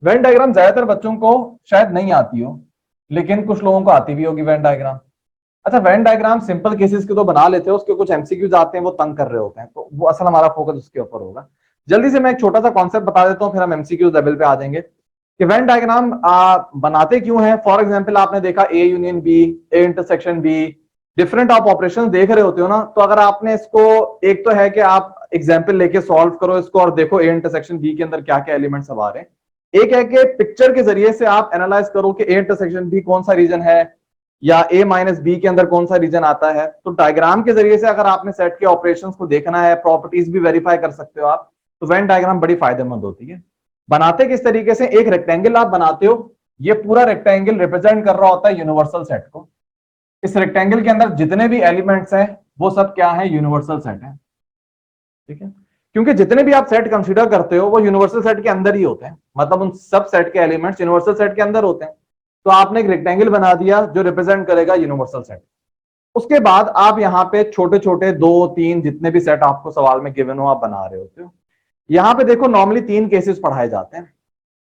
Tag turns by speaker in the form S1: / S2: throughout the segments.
S1: Venn diagram ज्यादातर बच्चों को शायद नहीं आती हो, लेकिन कुछ लोगों को आती भी होगी वेन डायग्राम। अच्छा, वेन डायग्राम सिंपल केसेस के तो बना लेते हो, उसके कुछ एमसीक्यूज आते हैं वो तंग कर रहे होते हैं, तो वो असल हमारा फोकस उसके ऊपर होगा। जल्दी से मैं एक छोटा सा कॉन्सेप्ट बता देता हूँ, फिर हम एमसीक्यूज लेवल पे आ जाएंगे कि वेन डायग्राम बनाते क्यों है। फॉर एग्जाम्पल आपने देखा A union B, A intersection B, different आप ऑपरेशन देख रहे होते हो ना, तो अगर आपने इसको, एक तो है कि आप एग्जाम्पल लेके सॉल्व करो इसको और देखो ए इंटरसेक्शन बी के अंदर क्या क्या एलिमेंट्स अब आ रहे हैं। एक है कि पिक्चर के जरिए से आप एनालाइज करो कि ए इंटरसेक्शन बी कौन सा रीजन है, या ए माइनस बी के अंदर कौन सा रीजन आता है। तो डायग्राम के जरिए से अगर आपने सेट के ऑपरेशंस को देखना है, प्रॉपर्टीज भी वेरीफाई कर सकते हो आप, तो वेन डायग्राम बड़ी फायदेमंद होती है। बनाते किस तरीके से, एक रेक्टेंगल आप बनाते हो, ये पूरा रेक्टेंगल रिप्रेजेंट कर रहा होता है यूनिवर्सल सेट को। इस रेक्टेंगल के अंदर जितने भी एलिमेंट्स हैं वो सब क्या है, यूनिवर्सल सेट है। ठीक है, क्योंकि जितने भी आप सेट कंसीडर करते हो वो यूनिवर्सल सेट के अंदर ही होते हैं, मतलब उन सब सेट के एलिमेंट्स यूनिवर्सल सेट के अंदर होते हैं। तो आपने एक रेक्टेंगल बना दिया जो रिप्रेजेंट करेगा यूनिवर्सल सेट। उसके बाद आप यहाँ पे छोटे छोटे 2-3 जितने भी सेट आपको सवाल में गिवन हो आप बना रहे होते हो। यहाँ पे देखो नॉर्मली 3 केसेस पढ़ाए जाते हैं।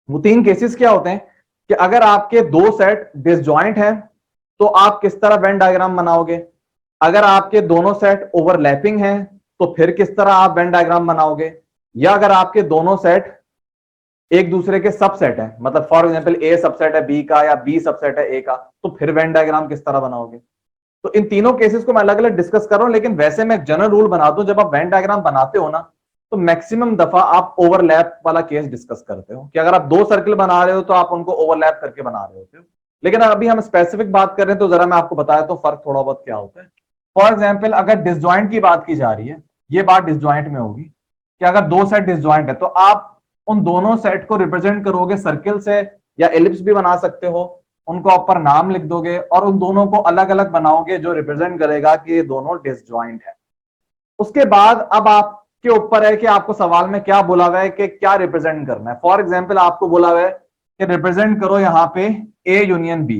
S1: वो 3 केसेस क्या होते हैं कि अगर आपके 2 सेट डिसजॉइंट हैं तो आप किस तरह वेन डायग्राम बनाओगे। अगर आपके दोनों सेट ओवरलैपिंग हैं तो फिर किस तरह आप वेन डायग्राम बनाओगे। या अगर आपके दोनों सेट एक दूसरे के सबसेट है, मतलब फॉर एग्जांपल ए सबसेट है बी का या बी सबसेट है ए का, तो फिर वेन डायग्राम किस तरह बनाओगे। तो इन तीनों केसेस को मैं अलग अलग डिस्कस कर रहा हूं, लेकिन वैसे मैं जनरल रूल बना दूं, जब आप वेन डायग्राम बनाते हो ना तो मैक्सिमम दफा आप ओवरलैप वाला केस डिस्कस करते हो, कि अगर आप 2 सर्कल बना रहे हो तो आप उनको ओवरलैप करके बना रहे होते हो। लेकिन अभी हम स्पेसिफिक बात कर रहे हैं तो जरा मैं आपको बताया तो फर्क थोड़ा बहुत क्या होता है। फॉर एग्जाम्पल अगर डिसजॉइंट की बात की जा रही है, ये बात डिसजॉइंट में होगी कि अगर 2 सेट डिसजॉइंट है तो आप उन दोनों सेट को रिप्रेजेंट करोगे सर्किल से, या एलिप्स भी बना सकते हो, उनको ऊपर नाम लिख दोगे और उन दोनों को अलग अलग बनाओगे जो रिप्रेजेंट करेगा कि ये दोनों डिसजॉइंट है। उसके बाद अब आपके ऊपर है कि आपको सवाल में क्या बोला हुआ है कि क्या रिप्रेजेंट करना है। फॉर एग्जाम्पल आपको बोला हुआ है कि रिप्रेजेंट करो यहां पे ए यूनियन बी।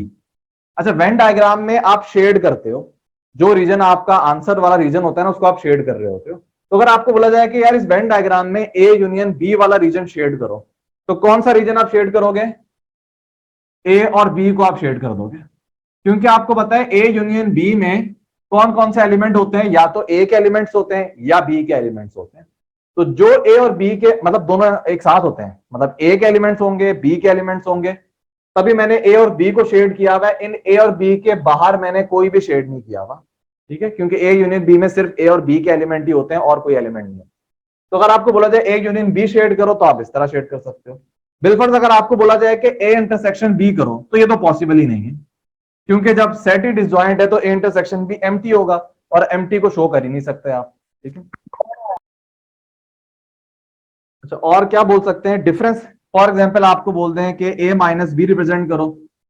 S1: अच्छा, वेन डायग्राम में आप शेड करते हो, जो रीजन आपका आंसर वाला रीजन होता है ना उसको आप शेड कर रहे होते हो। तो अगर आपको बोला जाए कि यार इस वेन डायग्राम में ए यूनियन बी वाला रीजन शेड करो, तो कौन सा रीजन आप शेड करोगे, ए और बी को आप शेड कर दोगे, क्योंकि आपको पता है ए यूनियन बी में कौन कौन से एलिमेंट होते हैं, या तो ए के एलिमेंट्स होते हैं या बी के एलिमेंट्स होते हैं। तो जो ए और बी के मतलब दोनों एक साथ होते हैं, मतलब ए के एलिमेंट्स होंगे बी के एलिमेंट्स होंगे, तभी मैंने ए और बी को शेड किया हुआ है। इन ए और बी के बाहर मैंने कोई भी शेड नहीं किया हुआ, ठीक है, क्योंकि ए यूनियन बी में सिर्फ ए और बी के एलिमेंट ही होते हैं और कोई एलिमेंट नहीं है। तो अगर आपको बोला जाए ए यूनियन बी शेड करो तो आप इस तरह शेड कर सकते हो। बिलफर्ज अगर आपको बोला जाए कि ए इंटरसेक्शन बी करो तो ये तो पॉसिबल ही नहीं है, क्योंकि जब सेट ही डिसजॉइंट है तो ए इंटरसेक्शन भी एम्प्टी होगा और एम्प्टी को शो कर ही नहीं सकते आप। ठीक है, अच्छा और क्या बोल सकते हैं डिफरेंस। फॉर एग्जांपल आपको बोलते हैं कि ए माइनस बी रिप्रेजेंट करो,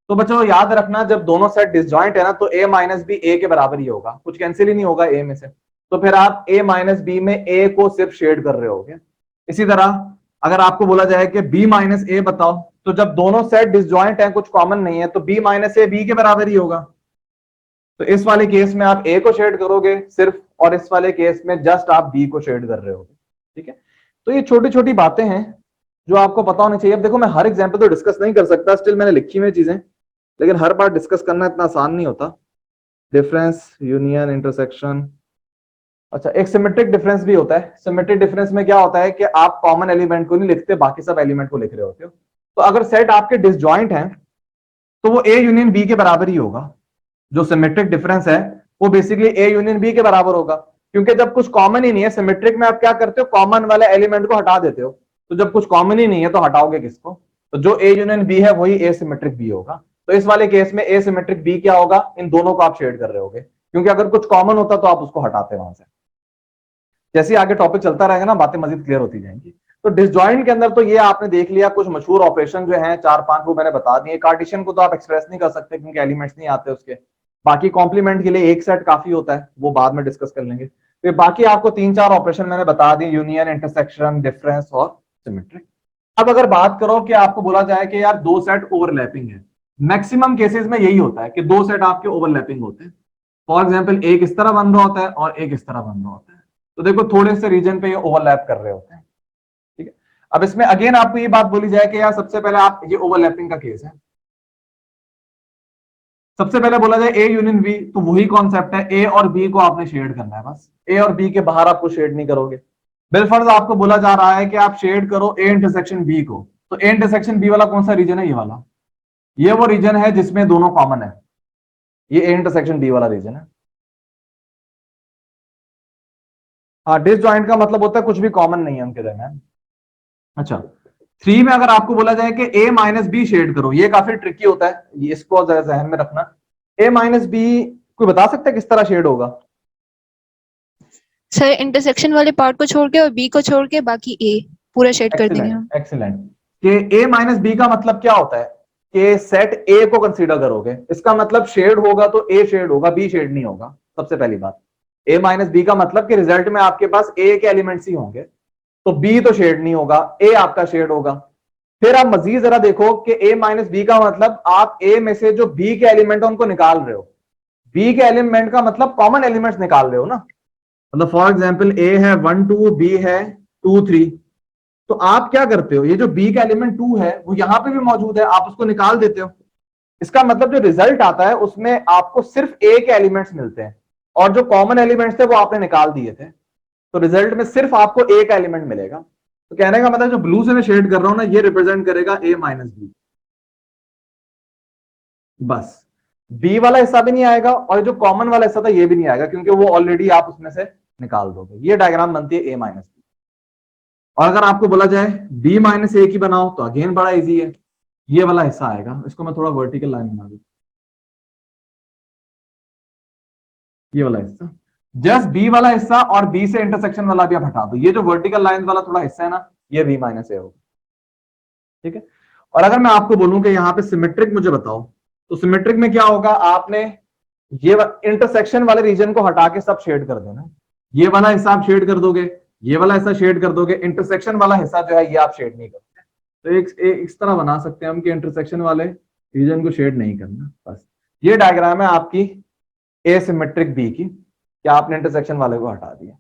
S1: तो बच्चों याद रखना जब दोनों सेट डिसजॉइंट है ना तो ए माइनस बी ए के बराबर ही होगा, कुछ कैंसिल ही नहीं होगा ए में से। तो फिर आप ए माइनस बी में ए को सिर्फ शेड कर रहे होगे। इसी तरह अगर आपको बोला जाए कि बी माइनस ए बताओ, तो जब दोनों सेट डिसजॉइंट है कुछ कॉमन नहीं है तो बी माइनस ए बी के बराबर ही होगा। तो इस वाले केस में आप ए को शेड करोगे सिर्फ, और इस वाले केस में जस्ट आप बी को शेड कर रहे होगे। ठीक है, तो ये छोटी छोटी बातें हैं जो आपको पता होनी चाहिए। अब देखो मैं हर एग्जाम्पल तो डिस्कस नहीं कर सकता, स्टिल मैंने लिखी हुई चीजें, लेकिन हर बार डिस्कस करना इतना आसान नहीं होता। Difference, union, intersection. अच्छा, एक सिमेट्रिक डिफरेंस भी होता है। सिमेट्रिक डिफरेंस में क्या होता है कि आप कॉमन एलिमेंट को नहीं लिखते, बाकी सब एलिमेंट को लिख रहे होते हो। तो अगर सेट आपके डिसजॉइंट हैं तो वो ए यूनियन बी के बराबर ही होगा। जो सिमेट्रिक डिफरेंस है वो बेसिकली ए यूनियन बी के बराबर होगा, क्योंकि जब कुछ कॉमन ही नहीं है, सिमेट्रिक में आप क्या करते हो, कॉमन वाले एलिमेंट को हटा देते हो। तो जब कुछ कॉमन ही नहीं है तो हटाओगे किसको, तो जो ए यूनियन बी है वही ए सिमेट्रिक बी होगा। तो इस वाले केस में ए सिमेट्रिक बी क्या होगा, इन दोनों को आप शेड कर रहे होगे, क्योंकि अगर कुछ कॉमन होता तो आप उसको हटाते वहां से। जैसे आगे टॉपिक चलता रहेगा ना बातें मजीद क्लियर होती जाएंगी। तो डिसजॉइंट के अंदर तो ये आपने देख लिया, कुछ मशहूर ऑपरेशन जो हैं 4-5 वो मैंने बता दिए। कार्टेशियन को तो आप एक्सप्रेस नहीं कर सकते क्योंकि एलिमेंट्स नहीं आते उसके। बाकी कॉम्प्लीमेंट के लिए एक सेट काफी होता है, वो बाद में डिस्कस कर लेंगे। फिर बाकी आपको 3-4 ऑपरेशन मैंने बता दिए, यूनियन, इंटरसेक्शन, डिफरेंस और सिमेट्री। अब अगर बात करो कि आपको बोला जाए कि यार 2 सेट ओवरलैपिंग है, मैक्सिमम केसेस में यही होता है कि 2 सेट आपके ओवरलैपिंग होते हैं। फॉर एग्जाम्पल एक इस तरह बन रहा होता है और एक इस तरह बन रहा होता है, तो देखो थोड़े से रीजन पे ये ओवरलैप कर रहे होते हैं। ठीक है, अब इसमें अगेन आपको ये बात बोली जाए कि यार सबसे पहले आप, ये ओवरलैपिंग का केस है, सबसे पहले बोला जाए ए यूनियन बी, तो वही कॉन्सेप्ट है, ए और बी को आपने शेड करना है, बस ए और बी के बाहर आपको शेड नहीं करोगे। बिलफर्ज आपको बोला जा रहा है कि आप शेड करो ए इंटरसेक्शन बी को, तो ए इंटरसेक्शन बी वाला कौन सा रीजन है? ये वाला, ये वो रीजन है जिसमें दोनों कॉमन है, ये ए इंटरसेक्शन बी वाला रीजन है। हाँ, डिसजॉइंट का मतलब होता है कुछ भी कॉमन नहीं है उनके दरमियान। अच्छा, 3 में अगर आपको बोला जाए कि a माइनस बी शेड करो, ये काफी ट्रिकी होता है, ये इसको जरा ध्यान में रखना। a माइनस बी कोई बता सकता है किस तरह शेड होगा?
S2: सर इंटरसेक्शन वाले पार्ट को छोड़ के और बी को छोड़ के बाकी ए पूरा शेड कर देंगे हम।
S1: एक्सीलेंट। कि a माइनस बी का मतलब क्या होता है कि सेट a को कंसीडर करोगे, इसका मतलब शेड होगा तो a शेड होगा, b शेड नहीं होगा। सबसे पहली बात, a माइनस बी का मतलब कि रिजल्ट में आपके पास a के एलिमेंट्स ही होंगे, तो b तो शेड नहीं होगा, a आपका शेड होगा। फिर आप मजीद जरा देखो कि a माइनस बी का मतलब आप a में से जो b के एलिमेंट है उनको निकाल रहे हो, b के एलिमेंट का मतलब कॉमन एलिमेंट्स निकाल रहे हो ना। मतलब फॉर एग्जांपल a है 1 2, b है 2 3, तो आप क्या करते हो, ये जो b का एलिमेंट 2 है वो यहां पे भी मौजूद है, आप उसको निकाल देते हो। इसका मतलब जो रिजल्ट आता है उसमें आपको सिर्फ a के एलिमेंट्स मिलते हैं, और जो कॉमन एलिमेंट्स थे वो आपने निकाल दिए थे, तो रिजल्ट में सिर्फ आपको a का एलिमेंट मिलेगा। तो कहने का मतलब जो ब्लू से मैं शेड कर रहा हूं ना, ये रिप्रेजेंट करेगा a माइनस बी, बस b वाला हिस्सा भी नहीं आएगा और जो कॉमन वाला हिस्सा था ये भी नहीं आएगा, क्योंकि वो ऑलरेडी आप उसमें से निकाल दोगे। ये डायग्राम बनती है a माइनस बी। और अगर आपको बोला जाए b माइनस ए की बनाओ, तो अगेन बड़ा इजी है, ये वाला हिस्सा आएगा, इसको मैं थोड़ा वर्टिकल लाइन बना दूं, ये वाला हिस्सा, जस्ट बी वाला हिस्सा और बी से इंटरसेक्शन वाला भी आप हटा दो, ये जो वर्टिकल लाइन वाला थोड़ा हिस्सा है ना, ये बी माइनस ए होगा। ठीक है। और अगर मैं आपको बोलूं कि यहाँ पे सिमेट्रिक मुझे बताओ, तो सिमेट्रिक में क्या होगा, आपने ये इंटरसेक्शन वाले रीजन को हटा के सब शेड कर देना, ये वाला हिस्सा आप शेड कर दोगे, ये वाला हिस्सा शेड कर दोगे, इंटरसेक्शन वाला हिस्सा जो है ये आप शेड नहीं करते। तो एक इस तरह बना सकते हैं हम कि इंटरसेक्शन वाले रीजन को शेड नहीं करना। बस ये डायग्राम है आपकी एसिमेट्रिक बी की, कि आपने इंटरसेक्शन वाले को हटा दिया।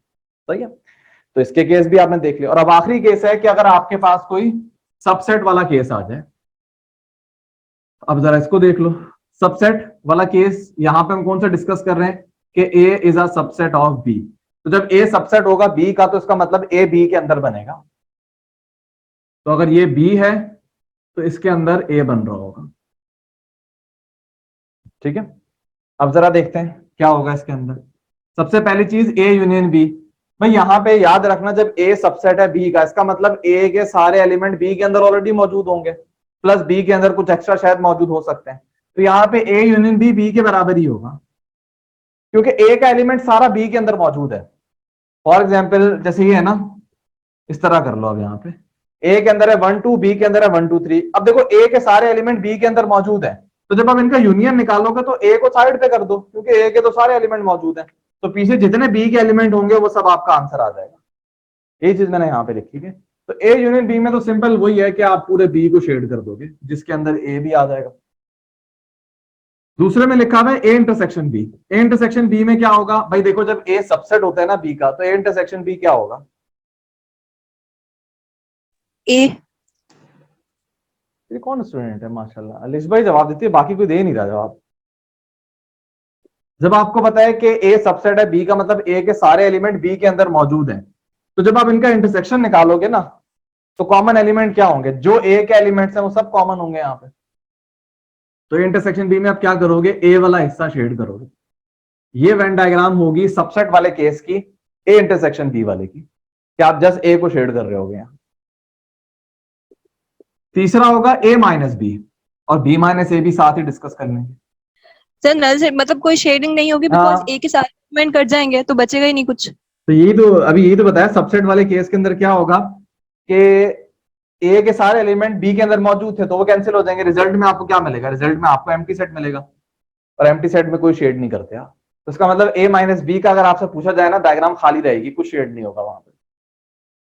S1: सही है, तो इसके केस भी आपने देख लिया। और अब आखिरी केस है कि अगर आपके पास कोई सबसेट वाला केस आ जाए, अब जरा इसको देख लो, सबसेट वाला केस यहां पे हम कौन सा डिस्कस कर रहे हैं कि A is a subset of B। तो जब A सबसेट होगा B का, तो इसका मतलब A B के अंदर बनेगा। तो अगर ये B है तो इसके अंदर A बन रहा होगा। ठीक है, अब जरा देखते हैं क्या होगा इसके अंदर। सबसे पहली चीज A यूनियन B, भाई यहां पे याद रखना जब A सबसेट है B का, इसका मतलब A के सारे एलिमेंट B के अंदर ऑलरेडी मौजूद होंगे, प्लस B के अंदर कुछ एक्स्ट्रा शायद मौजूद हो सकते हैं। तो यहाँ पे A यूनियन B के बराबर ही होगा, क्योंकि A का एलिमेंट सारा B के अंदर मौजूद है। फॉर एग्जाम्पल जैसे ये है ना, इस तरह कर लो। अब यहाँ पे A के अंदर है 1 2, B के अंदर है 1 2 3। अब देखो A के सारे एलिमेंट B के अंदर मौजूद है, तो जब आप इनका यूनियन निकालोगे तो A को साइड पे कर दो, क्योंकि A के तो सारे एलिमेंट मौजूद हैं, तो पीछे जितने B के एलिमेंट होंगे वो सब आपका आंसर आ जाएगा। ये चीज मैंने यहाँ पे लिखी है। तो A यूनियन B में तो सिंपल वही है कि आप पूरे B को शेड कर दोगे, जिसके अंदर A भी आ जाएगा। दूसरे में लिखा हुआ है A intersection B। A intersection B में क्या होगा भाई, देखो जब A सबसेट होता है ना B का, तो A इंटरसेक्शन B क्या होगा?
S2: ए।
S1: ये कौन स्टूडेंट है माशाल्लाह, अलिश भाई जवाब देती है, बाकी कोई दे नहीं रहा जवाब। जब आपको पता है कि A सबसेट है B का, मतलब A के सारे एलिमेंट B के अंदर मौजूद हैं, तो जब आप इनका इंटरसेक्शन निकालोगे ना, तो कॉमन एलिमेंट क्या होंगे, जो A के एलिमेंट्स हैं वो सब कॉमन होंगे यहाँ पे। तो इंटरसेक्शन B में आप क्या करोगे, A वाला हिस्सा शेड करोगे। ये वेन डायग्राम होगी सबसेट वाले केस की, A इंटरसेक्शन B वाले की, कि आप जस्ट A को शेड कर रहे होगे यहाँ। तीसरा होगा A माइनस बी, और B माइनस ए भी साथ ही डिस्कस कर लेंगे।
S2: सर नल से मतलब कोई शेडिंग नहीं होगी, बिकॉज ए के सारे एलिमेंट कट जाएंगे तो बचेगा ही नहीं कुछ।
S1: तो यही तो बताया, सबसेट वाले केस के अंदर क्या होगा कि ए के सारे एलिमेंट बी के अंदर मौजूद थे, तो वो कैंसिल हो जाएंगे। रिजल्ट में आपको क्या मिलेगा, रिजल्ट में आपको एम्प्टी सेट मिलेगा, और एम्प्टी सेट में कोई शेड नहीं करते आप। तो इसका मतलब ए माइनस बी का अगर आपसे पूछा जाए ना, डायग्राम खाली रहेगी, कुछ शेड नहीं होगा वहां पे।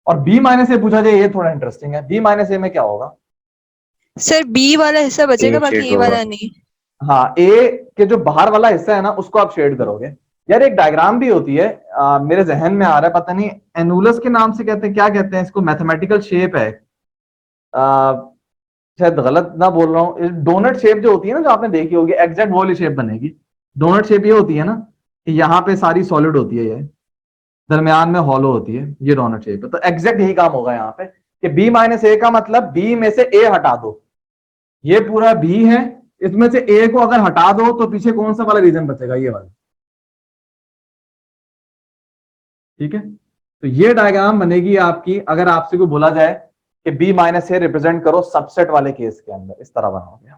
S1: और बी माइनस ए पूछा जाए, ये थोड़ा इंटरेस्टिंग है। बी माइनस ए में क्या होगा
S2: सर बी वाला हिस्सा बचेगा, बाकी ए वाला नहीं।
S1: हाँ, ए के जो बाहर वाला हिस्सा है ना, उसको आप शेड करोगे। यार एक डायग्राम भी होती है, मेरे जहन में आ रहा है, पता नहीं एनुलस के नाम से कहते हैं, क्या कहते हैं इसको, मैथमेटिकल शेप है, शायद गलत ना बोल रहा हूँ, डोनट शेप जो होती है ना, जो आपने देखी होगी, एग्जैक्ट वो वाली शेप बनेगी। डोनट शेप ये होती है ना कि यहाँ पे सारी सॉलिड होती है, ये दरमियान में हॉलो होती है, ये डोनट शेप है। तो एग्जैक्ट यही काम होगा यहाँ पे कि बी माइनस ए का मतलब बी में से ए हटा दो, ये पूरा बी है, इसमें से ए को अगर हटा दो तो पीछे कौन सा वाला रीजन बचेगा, ये वाला। ठीक है, तो ये डायग्राम बनेगी आपकी अगर आपसे कोई बोला जाए कि बी माइनस ए रिप्रेजेंट करो सबसेट वाले केस के अंदर, इस तरह बनाओगे।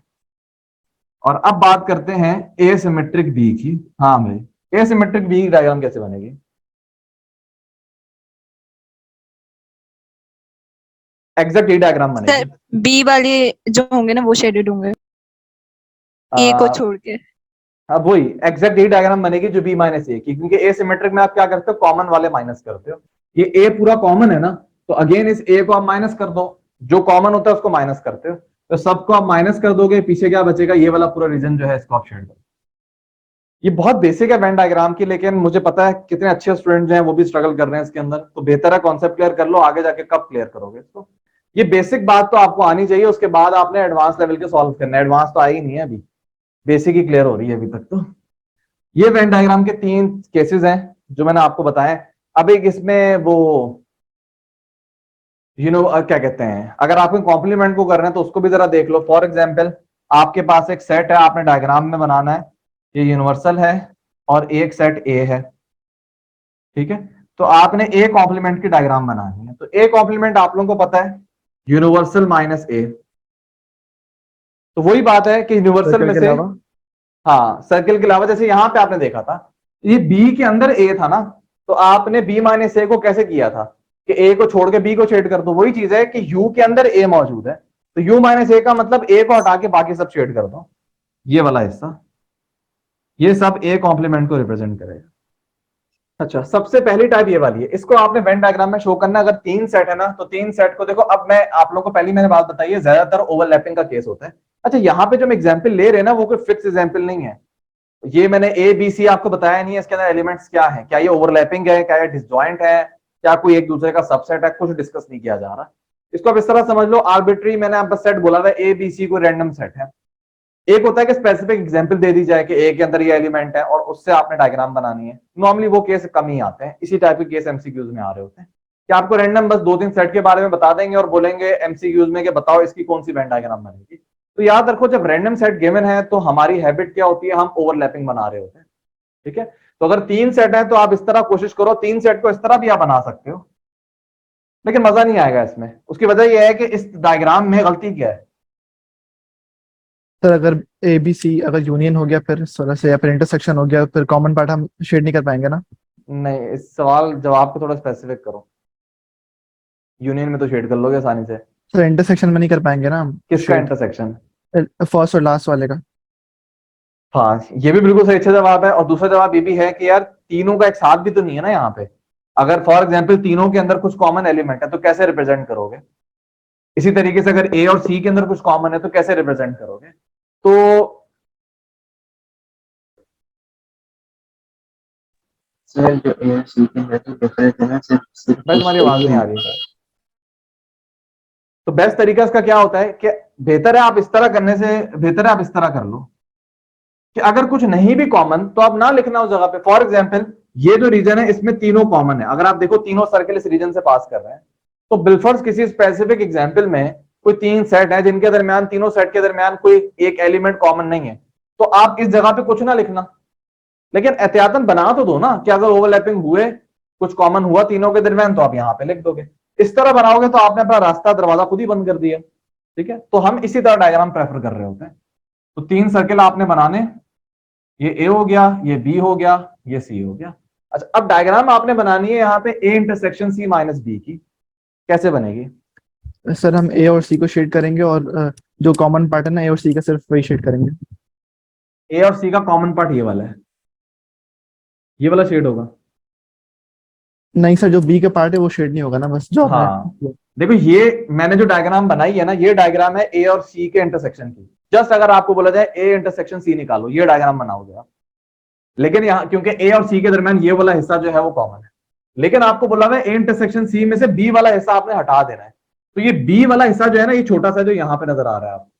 S1: और अब बात करते हैं एसिमेट्रिक बी की। हाँ भाई, एसिमेट्रिक बी की डायग्राम कैसे बनेगी? एग्जैक्ट ये डायग्राम बनेगी।
S2: सर बी वाले जो होंगे ना वो शेडेड होंगे ए को छोड़ के।
S1: अब वही एग्जैक्ट यही डायग्राम बनेगी जो बी माइनस ए की, क्योंकि एसिमेट्रिक में आप क्या करते हो, कॉमन वाले माइनस करते हो। ये ए पूरा कॉमन है ना, तो अगेन इस ए को आप माइनस कर दो, जो कॉमन होता है उसको माइनस करते हो, तो सबको आप माइनस कर दोगे, पीछे क्या बचेगा, ये वाला पूरा रीजन जो है इसको आप शेड करो। ये बहुत बेसिक है वेन डायग्राम की, लेकिन मुझे पता है कितने अच्छे स्टूडेंट हैं वो भी स्ट्रगल कर रहे हैं इसके अंदर, तो बेहतर है कॉन्सेप्ट क्लियर कर लो, आगे जाके कब क्लियर करोगे इसको। ये बेसिक बात तो आपको आनी चाहिए, उसके बाद आपने एडवांस लेवल के सॉल्व करना है। एडवांस तो आई ही नहीं है अभी, बेसिक ही क्लियर हो रही है अभी तक। तो ये वेन डायग्राम के 3 केसेस हैं जो मैंने आपको बताए। अब एक इसमें वो क्या कहते हैं, अगर आप कॉम्प्लीमेंट को कर रहे हैं तो उसको भी जरा देख लो। फॉर एग्जाम्पल, आपके पास एक सेट है, आपने डायग्राम में बनाना है, ये यूनिवर्सल है और एक सेट ए है। ठीक है, तो आपने ए कॉम्प्लीमेंट की डायग्राम बनानी है। तो ए कॉम्प्लीमेंट आप लोगों को पता है यूनिवर्सल माइनस ए। तो वही बात है कि यूनिवर्सल में से, हाँ सर्किल के अलावा, जैसे यहां पे आपने देखा था ये बी के अंदर ए था ना, तो आपने बी माइनस ए को कैसे किया था कि ए को छोड़ के बी को शेड कर दो। वही चीज है कि यू के अंदर ए मौजूद है, तो यू माइनस ए का मतलब ए को हटा के बाकी सब शेड कर दो, ये वाला हिस्सा, ये सब ए कॉम्प्लीमेंट को रिप्रेजेंट करेगा। अच्छा, सबसे पहली टाइप ये वाली है, इसको आपने वेन डायग्राम में शो करना है। अगर 3 सेट है ना, तो 3 सेट को देखो। अब मैं आप लोगों को पहली मैंने बात बताई है, ज्यादातर ओवरलैपिंग का केस होता है। अच्छा, यहाँ पे जो हम एग्जाम्पल ले रहे हैं ना, वो कोई फिक्स एग्जाम्पल नहीं है। ये मैंने ए बी सी आपको बताया नहीं है, इसके अंदर एलिमेंट्स क्या है, क्या ये ओवरलैपिंग है, क्या ये डिसजॉइंट है, क्या कोई एक दूसरे का सबसेट है, कुछ डिस्कस नहीं किया जा रहा। इसको आप इस तरह समझ लो, आर्बिट्री मैंने आपका सेट बोला था, ए बी सी को रैंडम सेट है। एक होता है कि स्पेसिफिक एग्जांपल दे दी जाए कि ए के अंदर ये एलिमेंट है और उससे आपने डायग्राम बनानी है। नॉर्मली वो केस कम ही आते हैं, इसी टाइप के केस एमसीक्यूज में आ रहे होते हैं कि आपको रैंडम बस 2-3 सेट के बारे में बता देंगे और बोलेंगे एमसीक्यूज में कि बताओ इसकी कौन सी वेन डायग्राम बनेगी। तो याद रखो, जब रैंडम सेट गिवन है तो हमारी हैबिट क्या होती है, हम ओवरलैपिंग बना रहे होते हैं। ठीक है, तो अगर 3 सेट है तो आप इस तरह कोशिश करो, 3 सेट को इस तरह भी आप बना सकते हो, लेकिन मजा नहीं आएगा इसमें। उसकी वजह यह है कि इस डायग्राम में गलती क्या है
S3: सर, अगर ए बी सी अगर यूनियन हो गया फिर थोड़ा से, या फिर इंटरसेक्शन हो गया, फिर कॉमन पार्ट हम शेड नहीं कर पाएंगे ना।
S1: नहीं, इस सवाल जवाब को थोड़ा स्पेसिफिक करो। यूनियन में तो शेड कर लोगे आसानी से,
S3: सर इंटरसेक्शन में नहीं कर पाएंगे ना हम।
S1: किसका इंटरसेक्शन?
S3: फर्स्ट और लास्ट वाले का।
S1: हाँ, ये भी बिल्कुल सही अच्छा जवाब है। और दूसरा जवाब ये भी है कि यार तीनों का एक साथ भी तो नहीं है ना यहाँ पे। अगर फॉर एग्जाम्पल तीनों के अंदर कुछ कॉमन एलिमेंट है तो कैसे रिप्रेजेंट करोगे? इसी तरीके से अगर ए और सी के अंदर कुछ कॉमन है तो कैसे रिप्रेजेंट करोगे? तो
S4: सर जो ए और सी के अंदर तो डिफरेंस है ना, सिर्फ
S1: भाई तुम्हारी आवाज नहीं आ रही। तो बेस्ट तरीका इसका क्या होता है कि बेहतर है आप इस तरह करने से, बेहतर है आप इस तरह कर लो कि अगर कुछ नहीं भी कॉमन तो आप ना लिखना उस जगह पे। फॉर एग्जाम्पल, ये जो रीजन है इसमें तीनों कॉमन है, अगर आप देखो तीनों सर्कल इस रीजन से पास कर रहे हैं, तो बिलफर्स किसी स्पेसिफिक एग्जाम्पल में कोई 3 सेट है जिनके दरमियान, तीनों सेट के दरमियान कोई एक एलिमेंट कॉमन नहीं है, तो आप इस जगह पे कुछ ना लिखना, लेकिन एहतियातन बना तो दो ना कि अगर ओवरलैपिंग हुए, कुछ कॉमन हुआ तीनों के दरमियान, तो आप यहाँ पे लिख दोगे। इस तरह बनाओगे तो आपने अपना रास्ता, दरवाजा खुद ही बंद कर दिया। ठीक है, तो हम इसी तरह डायग्राम प्रेफर कर रहे होते हैं। तो 3 सर्किल आपने बनाने, ये ए हो गया, ये बी हो गया, ये सी हो गया। अच्छा, अब डायग्राम आपने बनानी है यहाँ पे A intersection C minus B की, कैसे बनेगी?
S3: सर हम ए और सी को शेड करेंगे और जो कॉमन पार्ट है ना ए और सी का, सिर्फ वही शेड करेंगे।
S1: ए और सी का कॉमन पार्ट ये वाला है, ये वाला शेड होगा।
S3: नहीं सर, जो बी का पार्ट है वो शेड नहीं होगा ना, बस जो
S1: हाँ, देखो ये मैंने जो डायग्राम बनाई है ना, ये डायग्राम है ए और सी के इंटरसेक्शन की। जस्ट अगर आपको बोला जाए ए इंटरसेक्शन सी निकालो, ये डायग्राम बनाओगे आप। लेकिन यहाँ क्योंकि ए और सी के दरमियान ये वाला हिस्सा जो है वो कॉमन है, लेकिन आपको बोला हुआ है ए इंटरसेक्शन सी में से बी वाला हिस्सा आपने हटा देना है। तो ये बी वाला हिस्सा जो है ना, ये छोटा सा जो यहाँ पे नजर आ रहा है आपको,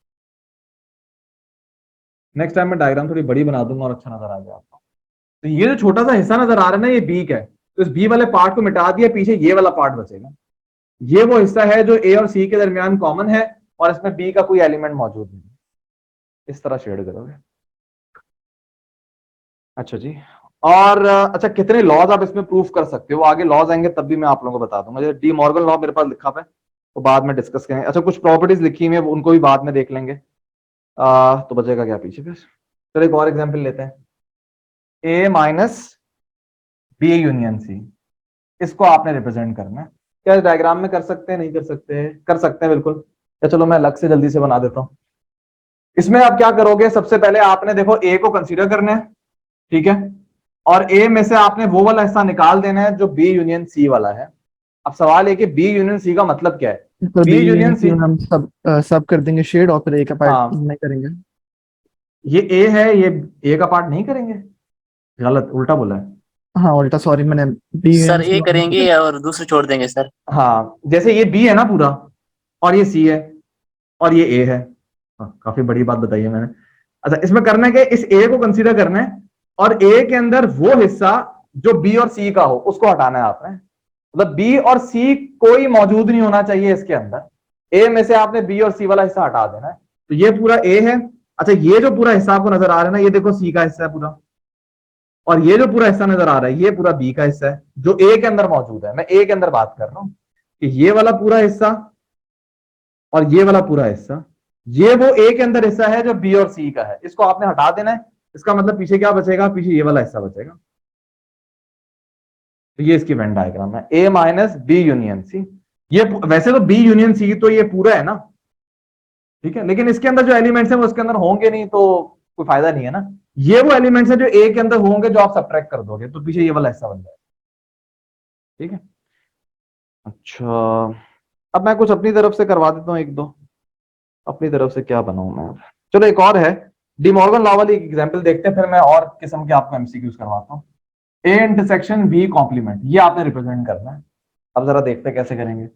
S1: नेक्स्ट टाइम मैं डायग्राम थोड़ी बड़ी बना दूंगा और अच्छा नजर आ जाएगा आपको। तो ये जो छोटा सा हिस्सा नजर आ रहा है ना, ये बी का है। तो इस बी वाले पार्ट को मिटा दिया, पीछे ये वाला पार्ट बचेगा। ये वो हिस्सा है जो ए और सी के दरमियान कॉमन है और इसमें बी का कोई एलिमेंट मौजूद नहीं। इस तरह शेड करोगे। अच्छा जी। और अच्छा, कितने लॉज आप इसमें प्रूफ कर सकते हो, आगे लॉज आएंगे तब भी मैं आप लोगों को बता दूंगा। डी मॉर्गन लॉ मेरे पास लिखा हुआ है, तो बाद में डिस्कस करेंगे। अच्छा, कुछ प्रॉपर्टीज लिखी हुई है, उनको भी बाद में देख लेंगे। तो बचेगा क्या पीछे फिर। चलो एक और एग्जांपल लेते हैं, ए माइनस बी यूनियन सी। इसको आपने रिप्रेजेंट करना है। क्या डायग्राम में कर सकते हैं, नहीं कर सकते? कर सकते हैं बिल्कुल। या चलो मैं अलग से जल्दी से बना देता हूं। इसमें आप क्या करोगे, सबसे पहले आपने देखो ए को कंसीडर करना है, ठीक है, और ए में से आपने वो वाला हिस्सा निकाल देना है जो बी यूनियन सी वाला है। अब सवाल है कि बी यूनियन सी का मतलब क्या है?
S3: तो
S1: बी यूनियन सी
S3: हम सब कर देंगे शेड और फिर एक
S1: हाँ।
S3: पार्ट नहीं करेंगे।
S1: ये ए है, ये ए का पार्ट नहीं करेंगे, गलत, उल्टा बोला है।
S3: हाँ उल्टा, सॉरी, मैंने बी
S5: सर ए करेंगे और दूसरे छोड़ देंगे सर।
S1: हाँ, जैसे ये बी है ना पूरा, और ये सी है, और ये ए है। काफी बड़ी बात बताई है मैंने। अच्छा, इसमें करना है कि इस ए को कंसीडर करना है और ए के अंदर वो हिस्सा जो बी और सी का हो उसको हटाना है आपने। मतलब बी और सी कोई मौजूद नहीं होना चाहिए इसके अंदर। ए में से आपने बी और सी वाला हिस्सा हटा देना है। तो ये पूरा ए है। अच्छा, ये जो पूरा हिस्सा आपको नजर आ रहा है ना, ये देखो सी का हिस्सा है पूरा, और ये जो पूरा हिस्सा नजर आ रहा है ये पूरा बी का हिस्सा है जो ए के अंदर मौजूद है। मैं ए के अंदर बात कर रहा हूं कि ये वाला पूरा हिस्सा और ये वाला पूरा हिस्सा, ये वो ए के अंदर हिस्सा है जो बी और सी का है। इसको आपने हटा देना है। इसका मतलब पीछे क्या बचेगा? पीछे ये वाला हिस्सा बचेगा। तो ये इसकी वेन डायग्राम है, ए माइनस बी यूनियन सी। ये वैसे तो बी यूनियन सी तो ये पूरा है ना, ठीक है, लेकिन इसके अंदर जो एलिमेंट्स हैं वो इसके अंदर होंगे नहीं, तो कोई फायदा नहीं है ना। ये वो एलिमेंट्स हैं जो ए के अंदर होंगे, जो आप सब्ट्रैक्ट कर दोगे तो पीछे ये वाला हिस्सा बन जाएगा, ठीक है। अच्छा, अब मैं कुछ अपनी तरफ से करवा देता हूँ, एक दो अपनी तरफ से क्या बनाऊं मैं। चलो एक और है, डी मॉर्गन लॉ वाली एग्जांपल देखते हैं, फिर मैं और किस्म के आपको एमसीक्यूज करवाता हूँ। ए इंटरसेक्शन बी कॉम्प्लीमेंट, ये आपने रिप्रेजेंट करना है। अब जरा देखते हैं कैसे करेंगे।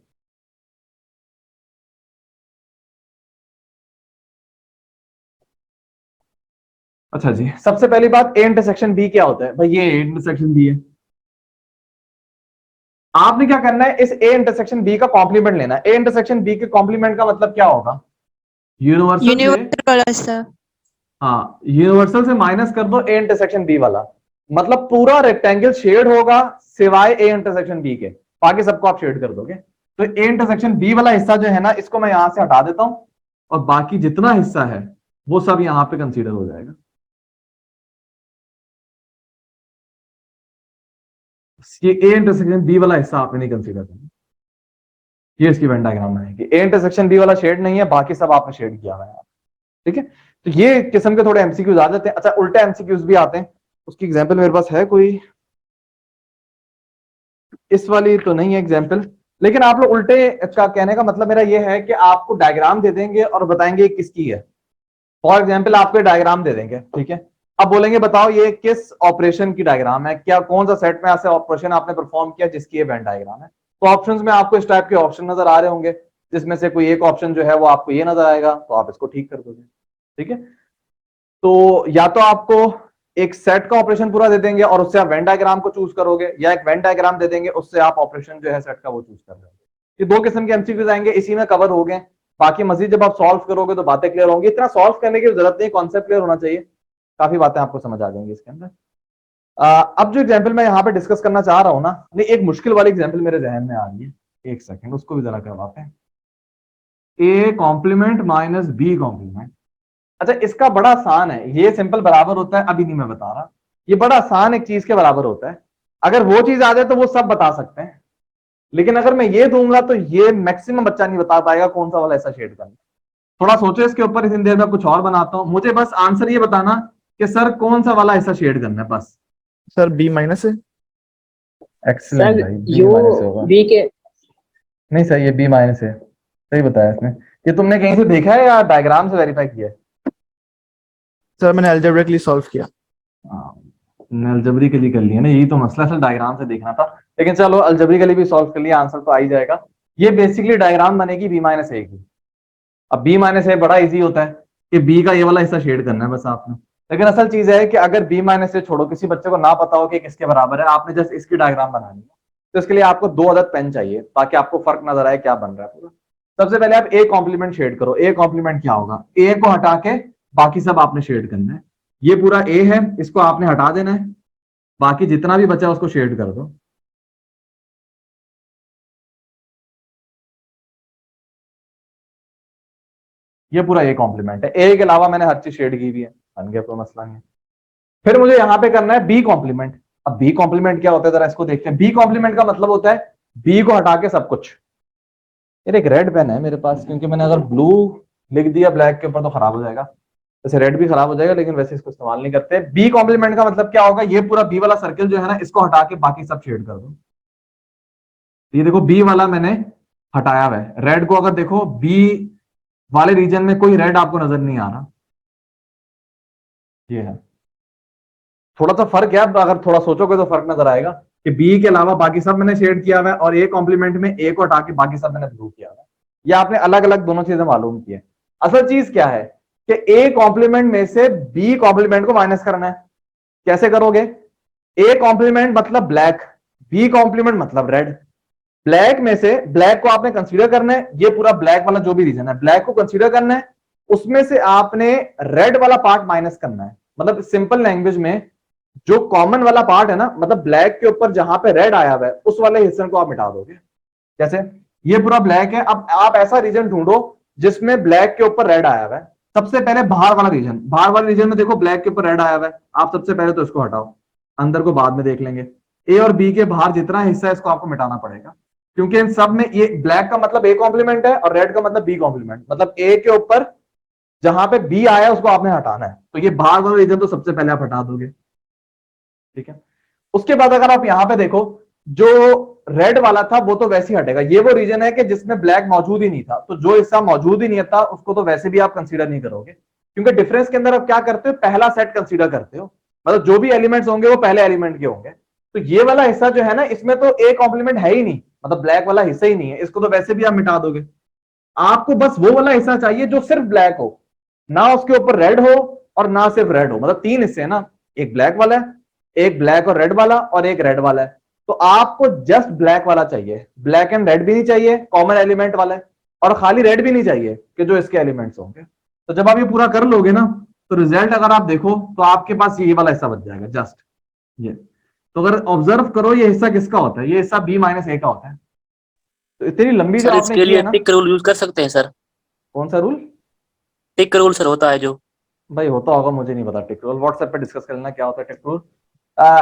S1: अच्छा जी, सबसे पहली बात, ए इंटरसेक्शन बी क्या होता है भाई? ये ए इंटरसेक्शन बी है। आपने क्या करना है, इस ए इंटरसेक्शन बी का कॉम्प्लीमेंट लेना है। ए इंटरसेक्शन बी के कॉम्प्लीमेंट का मतलब क्या होगा? यूनिवर्सल
S2: वाला हिस्सा।
S1: हाँ, यूनिवर्सल से माइनस कर दो ए इंटरसेक्शन बी वाला, मतलब पूरा रेक्टेंगल शेड होगा सिवाय ए इंटरसेक्शन बी के, बाकी सबको आप शेड कर दोगे। तो ए इंटरसेक्शन बी वाला हिस्सा जो है ना, इसको मैं यहां से हटा देता हूं और बाकी जितना हिस्सा है वो सब यहां पे कंसीडर हो जाएगा। ये ए इंटरसेक्शन बी वाला हिस्सा आपने नहीं कंसीडर करना। ये इसकी वेन डायग्राम है कि ए इंटरसेक्शन बी वाला शेड नहीं है, बाकी सब आपने शेड किया हुआ है, ठीक है। तो ये किस्म के थोड़े एमसीक्यूज आ जाते हैं। अच्छा, उल्टे एमसीक्यूज भी आते हैं, उसकी एग्जांपल मेरे पास है कोई, इस वाली तो नहीं है एग्जांपल, लेकिन आप लोग उल्टे का कहने का मतलब मेरा ये है कि आपको डायग्राम दे देंगे और बताएंगे किसकी है। फॉर एग्जांपल आपको डायग्राम दे देंगे, ठीक है, अब बोलेंगे बताओ ये किस ऑपरेशन की डायग्राम है, क्या कौन सा सेट में ऐसे ऑपरेशन आपने परफॉर्म किया जिसकी ये वेन डायग्राम है। तो ऑप्शंस में आपको इस टाइप के ऑप्शन नजर आ रहे होंगे, जिसमें से कोई एक ऑप्शन जो है वो आपको ये नजर आएगा, तो आप इसको ठीक कर दोगे, ठीक है। तो या तो आपको एक सेट का ऑपरेशन पूरा दे देंगे और उससे आप वेन डायग्राम को चूज करोगे, या एक वेन डायग्राम दे देंगे उससे आप ऑपरेशन जो है सेट का वो चूज कर लोगे। ये दो किस्म के एमसीक्यूज आएंगे, इसी में कवर हो गए। बाकी मजीद जब आप सॉल्व करोगे तो बातें क्लियर होंगी। इतना सॉल्व करने की जरूरत नहीं, कॉन्सेप्ट क्लियर होना चाहिए, काफी बातें आपको समझ आ जाएंगी इसके अंदर। अब जो एग्जाम्पल मैं यहाँ पे डिस्कस करना चाह रहा हूँ ना, नहीं, एक मुश्किल वाली एग्जाम्पल मेरे जहन में आ रही है, एक सेकंड उसको भी जरा करवाते हैं। A complement minus B complement. अच्छा, इसका बड़ा आसान है, ये सिंपल बराबर होता है, अभी नहीं मैं बता रहा, ये बड़ा आसान एक चीज के बराबर होता है। अगर वो चीज आ जाए तो वो सब बता सकते हैं, लेकिन अगर मैं ये दूंगा तो ये मैक्सिमम बच्चा नहीं बता पाएगा कौन सा वाला ऐसा शेड करना। थोड़ा सोचो इसके ऊपर, इतनी देर में कुछ और बनाता हूं, मुझे बस आंसर ये बताना कि सर कौन सा वाला ऐसा शेड करना है, बस।
S3: सर बी माइनस है।
S1: एक्सीलेंट भाई, बी माइनस होगा।
S5: बी के
S1: नहीं सर, ये बी माइनस है, सही बताया इसने। ये तुमने कहीं से देखा है या डायग्राम से वेरीफाई किया है?
S3: सर मैंने अलजेब्रिकली सॉल्व किया।
S1: अलजेब्रिकली कर लिया ना, यही तो मसला है, डायग्राम से देखना था। लेकिन चलो अलजेब्रिकली भी सॉल्व कर लिया, आंसर तो आ ही जाएगा। ये बेसिकली डायग्राम बनेगी बी माइनस ए की। अब बी माइनस ए बड़ा इजी होता है कि बी का ये वाला हिस्सा शेड करना है बस आपने। लेकिन असल चीज है कि अगर बी माइनस ए छोड़ो, किसी बच्चे को ना पता हो कि किसके बराबर है, आपने जस्ट इसकी डायग्राम बनानी है, तो इसके लिए आपको 2 अदद पेन चाहिए ताकि आपको फर्क नजर आए क्या बन रहा है पूरा। सबसे पहले आप ए कॉम्प्लीमेंट शेड करो। ए कॉम्प्लीमेंट क्या होगा, ए को हटा के बाकी सब आपने शेड करना है। ये पूरा ए है, इसको आपने हटा देना है, बाकी जितना भी बचा उसको शेड कर दो। ये पूरा ए कॉम्प्लीमेंट है। ए के अलावा मैंने हर चीज शेड की हुई है, बन गया, कोई मसला नहीं है। फिर मुझे यहां पे करना है बी कॉम्प्लीमेंट। अब बी कॉम्प्लीमेंट क्या होता है जरा इसको देखते हैं। बी कॉम्प्लीमेंट का मतलब होता है बी को हटा के सब कुछ। यार एक रेड पेन है मेरे पास, क्योंकि मैंने अगर ब्लू लिख दिया ब्लैक के ऊपर तो खराब हो जाएगा, वैसे रेड भी खराब हो जाएगा, लेकिन वैसे इसको इस्तेमाल नहीं करते। बी कॉम्प्लीमेंट का मतलब क्या होगा, ये पूरा बी वाला सर्किल जो है ना, इसको हटा के बाकी सब शेड कर दो। ये देखो बी वाला मैंने हटाया हुआ है। रेड को अगर देखो, बी वाले रीजन में कोई रेड आपको नजर नहीं आ रहा, ये है। थोड़ा सा फर्क है, अगर थोड़ा सोचोगे तो फर्क नजर आएगा कि बी के अलावा बाकी सब मैंने शेड किया हुआ है, और ए कॉम्प्लीमेंट में ए को हटा के बाकी सब मैंने ब्लू किया हुआ है। ये आपने अलग अलग दोनों चीजें मालूम की है। असल चीज क्या है कि ए कॉम्प्लीमेंट में से बी कॉम्प्लीमेंट को माइनस करना है। कैसे करोगे, ए कॉम्प्लीमेंट मतलब ब्लैक, बी कॉम्प्लीमेंट मतलब रेड। ब्लैक में से ब्लैक को आपने कंसीडर करना है, ये पूरा ब्लैक वाला जो भी रीजन है ब्लैक को कंसीडर करना है, उसमें से आपने रेड वाला पार्ट माइनस करना है। मतलब सिंपल लैंग्वेज में जो कॉमन वाला पार्ट है ना, मतलब ब्लैक के ऊपर जहां पे रेड आया हुआ है उस वाले हिस्से को आप मिटा दोगे। जैसे ये पूरा ब्लैक है, अब आप ऐसा रीजन ढूंढो जिसमें ब्लैक के ऊपर रेड आया हुआ है। सबसे पहले बाहर वाला रीजन, बाहर वाले रीजन में देखो ब्लैक के ऊपर रेड आया हुआ है, आप सबसे पहले तो इसको हटाओ, अंदर को बाद में देख लेंगे। ए और बी के बाहर जितना हिस्सा है इसको आपको मिटाना पड़ेगा, क्योंकि इन सब में ये ब्लैक का मतलब ए कॉम्प्लीमेंट है और रेड का मतलब बी कॉम्प्लीमेंट। मतलब ए के ऊपर जहां पे बी आया है उसको आपने हटाना है, तो ये बाहर वाला रीजन तो सबसे पहले आप हटा दोगे, ठीक है। उसके बाद अगर आप यहां पे देखो, जो रेड वाला था वो तो वैसे ही हटेगा। ये वो रीजन है कि जिसमें ब्लैक मौजूद ही नहीं था, तो जो हिस्सा मौजूद ही नहीं था उसको तो वैसे भी आप कंसीडर नहीं करोगे, क्योंकि डिफरेंस के अंदर आप क्या करते हो, पहला सेट कंसीडर करते हो। मतलब जो भी एलिमेंट्स होंगे वो पहले एलिमेंट के होंगे। तो ये वाला हिस्सा जो है ना, इसमें तो ए कॉम्प्लीमेंट है ही नहीं, मतलब ब्लैक वाला हिस्सा ही नहीं है, इसको तो वैसे भी आप मिटा दोगे। आपको बस वो वाला हिस्सा चाहिए जो सिर्फ ब्लैक हो, ना उसके ऊपर रेड हो और ना सिर्फ रेड हो। मतलब 3 हिस्से है ना, एक ब्लैक वाला है, एक ब्लैक और रेड वाला, और एक रेड वाला है। तो आपको जस्ट ब्लैक वाला चाहिए, ब्लैक एंड रेड भी नहीं चाहिए, कॉमन एलिमेंट वाला है, और खाली रेड भी नहीं चाहिए कि जो इसके एलिमेंट्स होंगे। तो जब आप ये पूरा कर लोगे ना, तो रिजल्ट अगर आप देखो तो आपके पास ये वाला हिस्सा बच जाएगा, जस्ट ये। तो अगर ऑब्जर्व करो, ये हिस्सा किसका होता है, ये हिस्सा बी माइनस ए का होता है। तो इतनी लंबी जो
S5: सर
S1: आपने
S5: इसके
S1: की है
S5: लिए
S1: ना,
S5: टिक रूल यूज कर सकते हैं सर?
S1: कौन सा रूल?
S5: टिक रूल सर होता है जो।
S1: भाई होता होगा, मुझे नहीं पता। टिक रूल व्हाट्सएप पे डिस्कस कर लेना क्या होता है टिक रूल।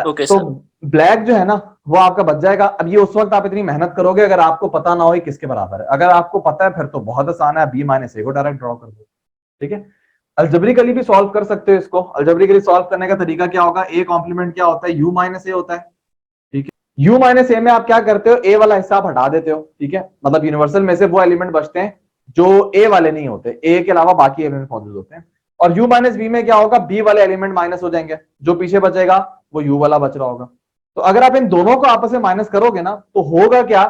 S5: ओके
S1: तो
S5: सर।
S1: ब्लैक जो है ना वो आपका बच जाएगा। अब ये उस वक्त आप इतनी मेहनत करोगे अगर आपको पता ना हो ये किसके बराबर है। अगर आपको पता है फिर तो बहुत आसान है, बी माइनस ए को डायरेक्ट ड्रॉ कर दो, ठीक है। अलजेब्रिकली भी सॉल्व कर सकते हो इसको। अलजेब्रिकली सॉल्व करने का तरीका क्या होगा, ए कॉम्प्लीमेंट क्या होता है, यू माइनस ए होता है, ठीक है। यू माइनस ए में आप क्या करते हो, ए वाला हिस्सा आप हटा देते हो, ठीक है। मतलब यूनिवर्सल में से वो एलिमेंट बचते हैं जो ए वाले नहीं होते, ए के अलावा बाकी एलिमेंट मौजूद होते हैं। और यू माइनस बी में क्या होगा, बी वाले एलिमेंट माइनस हो जाएंगे, जो पीछे बचेगा वो यू वाला बच रहा होगा। तो अगर आप इन दोनों को आपस में माइनस करोगे ना, तो होगा क्या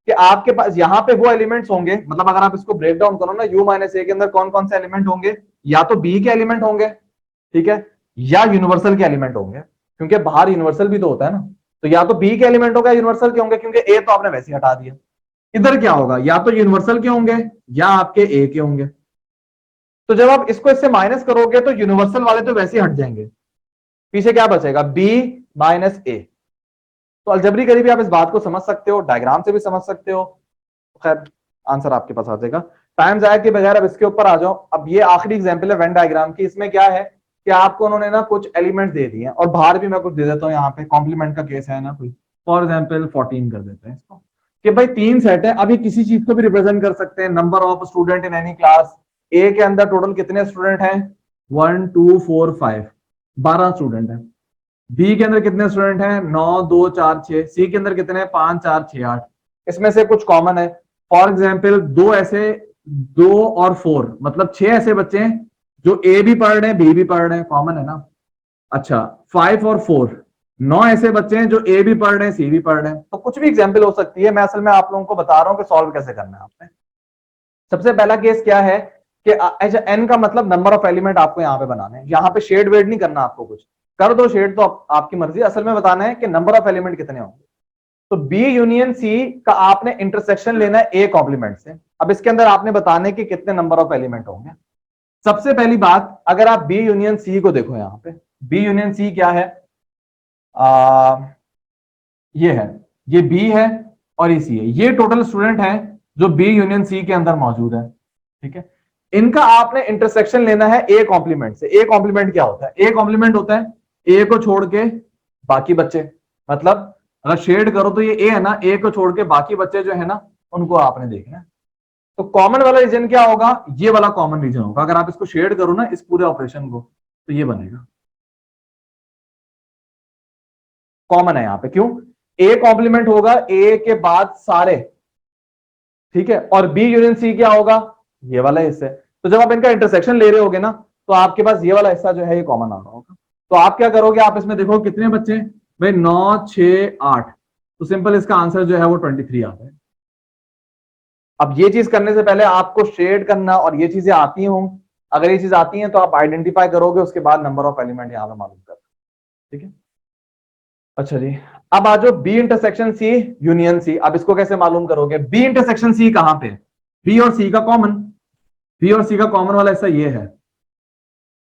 S1: कि आपके पास यहाँ पे वो एलिमेंट्स होंगे। मतलब अगर आप इसको ब्रेक डाउन करो ना, यू माइनस ए के अंदर कौन कौन से एलिमेंट होंगे, या तो बी के एलिमेंट होंगे, ठीक है, या यूनिवर्सल के एलिमेंट होंगे, क्योंकि बाहर यूनिवर्सल भी तो होता है ना। तो या तो बी के एलिमेंट होगा, यूनिवर्सल के होंगे, क्योंकि ए तो आपने वैसे ही हटा दिया। इधर क्या होगा, या तो यूनिवर्सल के होंगे या आपके ए के होंगे। तो जब आप इसको इससे माइनस करोगे तो यूनिवर्सल वाले तो वैसे ही हट जाएंगे, पीछे क्या बचेगा, बी माइनस ए। तो अलजेब्रिकली भी आप इस बात को समझ सकते हो, डायग्राम से भी समझ सकते हो। खैर आंसर आपके पास आ जाएगा। टाइम जाया के बगैर अब इसके ऊपर आ जाओ। अब ये आखिरी एग्जांपल है वेन डायग्राम की। इसमें क्या है कि आपको उन्होंने ना कुछ एलिमेंट्स दे दिए हैं, और बाहर भी मैं कुछ दे देता हूँ। यहाँ पे कॉम्प्लीमेंट का केस है ना कोई, फॉर एग्जाम्पल 14 कर देते हैं इसको, कि भाई 3 सेट है। अभी किसी चीज को भी रिप्रेजेंट कर सकते हैं, number of student in any class. A के अंदर टोटल कितने स्टूडेंट हैं, 1 2 4 5, 12 स्टूडेंट हैं। बी के अंदर कितने स्टूडेंट हैं, 9 2 4 6। सी के अंदर कितने हैं, 5 4 6 8। इसमें से कुछ कॉमन है, फॉर एग्जाम्पल 2 ऐसे, 2 और 4, मतलब 6 ऐसे बच्चे हैं जो ए भी पढ़ रहे हैं बी भी पढ़ रहे हैं, कॉमन है ना। अच्छा 5 और 4, 9 ऐसे बच्चे हैं जो ए भी पढ़ रहे हैं सी भी पढ़ रहे हैं, तो कुछ भी एग्जाम्पल हो सकती है। मैं असल में आप लोगों को बता रहा हूं कि सॉल्व कैसे करना है आपने। सबसे पहला केस क्या है कि अच्छा एन का मतलब नंबर ऑफ एलिमेंट आपको यहाँ पे बनाने हैं, यहाँ पे शेड वेड नहीं करना आपको, कुछ कर दो शेड तो आपकी मर्जी, असल में बताना है कि नंबर ऑफ एलिमेंट कितने होंगे। तो बी यूनियन सी का आपने इंटरसेक्शन लेना है ए कॉम्प्लीमेंट से। अब इसके अंदर आपने बताने कि कितने नंबर ऑफ एलिमेंट होंगे। सबसे पहली बात, अगर आप बी यूनियन सी को देखो, यहाँ पे बी यूनियन सी क्या है, ये है, ये बी है और ये सी है। ये टोटल स्टूडेंट है जो बी यूनियन सी के अंदर मौजूद है, ठीक है। इनका आपने इंटरसेक्शन लेना है ए कॉम्प्लीमेंट से। ए कॉम्प्लीमेंट क्या होता है? ए कॉम्प्लीमेंट होता है ए को छोड़ के बाकी बच्चे, मतलब अगर शेड करो तो ये ए है ना, ए को छोड़ के बाकी बच्चे जो है ना उनको आपने देखना है। तो कॉमन वाला रीजन क्या होगा? ये वाला कॉमन रीजन होगा। अगर आप इसको शेड करो ना इस पूरे ऑपरेशन को, तो ये बनेगा कॉमन है यहाँ पे। क्यों? ए कॉम्प्लीमेंट होगा ए के बाद सारे, ठीक है, और बी यूनियन सी क्या होगा? ये वाला हिस्सा। तो जब आप इनका इंटरसेक्शन ले रहे होगे ना, तो आपके पास ये वाला हिस्सा जो है ये कॉमन आ रहा होगा। तो आप क्या करोगे? आप इसमें देखो कितने बच्चे भाई, 9 6 8, तो सिंपल इसका आंसर जो है वो 23 आता है। अब ये चीज करने से पहले आपको शेड करना और ये चीजें आती हों, अगर ये चीज आती हैं तो आप आइडेंटिफाई करोगे, उसके बाद नंबर ऑफ एलिमेंट यहां पे मालूम कर, ठीक है। अच्छा जी, अब आ जाओ B intersection C union C. अब इसको कैसे मालूम करोगे? बी इंटरसेक्शन सी कहां पे? बी और सी का कॉमन, बी और सी का कॉमन वाला हिस्सा ये है,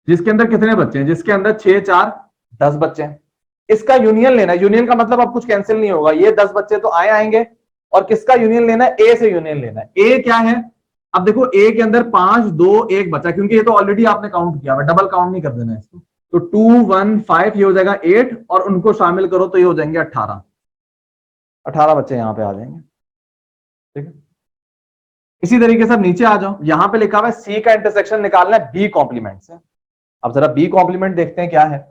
S1: जिसके अंदर कितने बच्चे हैं? जिसके अंदर 6 4 10 बच्चे हैं। इसका यूनियन लेना है। यूनियन का मतलब अब कुछ कैंसिल नहीं होगा, ये 10 बच्चे तो आएंगे, और किसका यूनियन लेना है? ए से यूनियन लेना है। ए क्या है? अब देखो ए के अंदर 5 2 1 बचा, क्योंकि ये तो ऑलरेडी आपने काउंट किया, डबल काउंट नहीं कर देना इसको। तो 2 1 5 ये हो जाएगा 8, और उनको शामिल करो तो ये हो जाएंगे 18 बच्चे यहां पे आ जाएंगे, ठीक है। इसी तरीके से अब नीचे आ जाओ, यहां पे लिखा हुआ है सी का इंटरसेक्शन निकालना है बी कॉम्प्लीमेंट से। अब जरा बी कॉम्प्लीमेंट देखते हैं क्या है,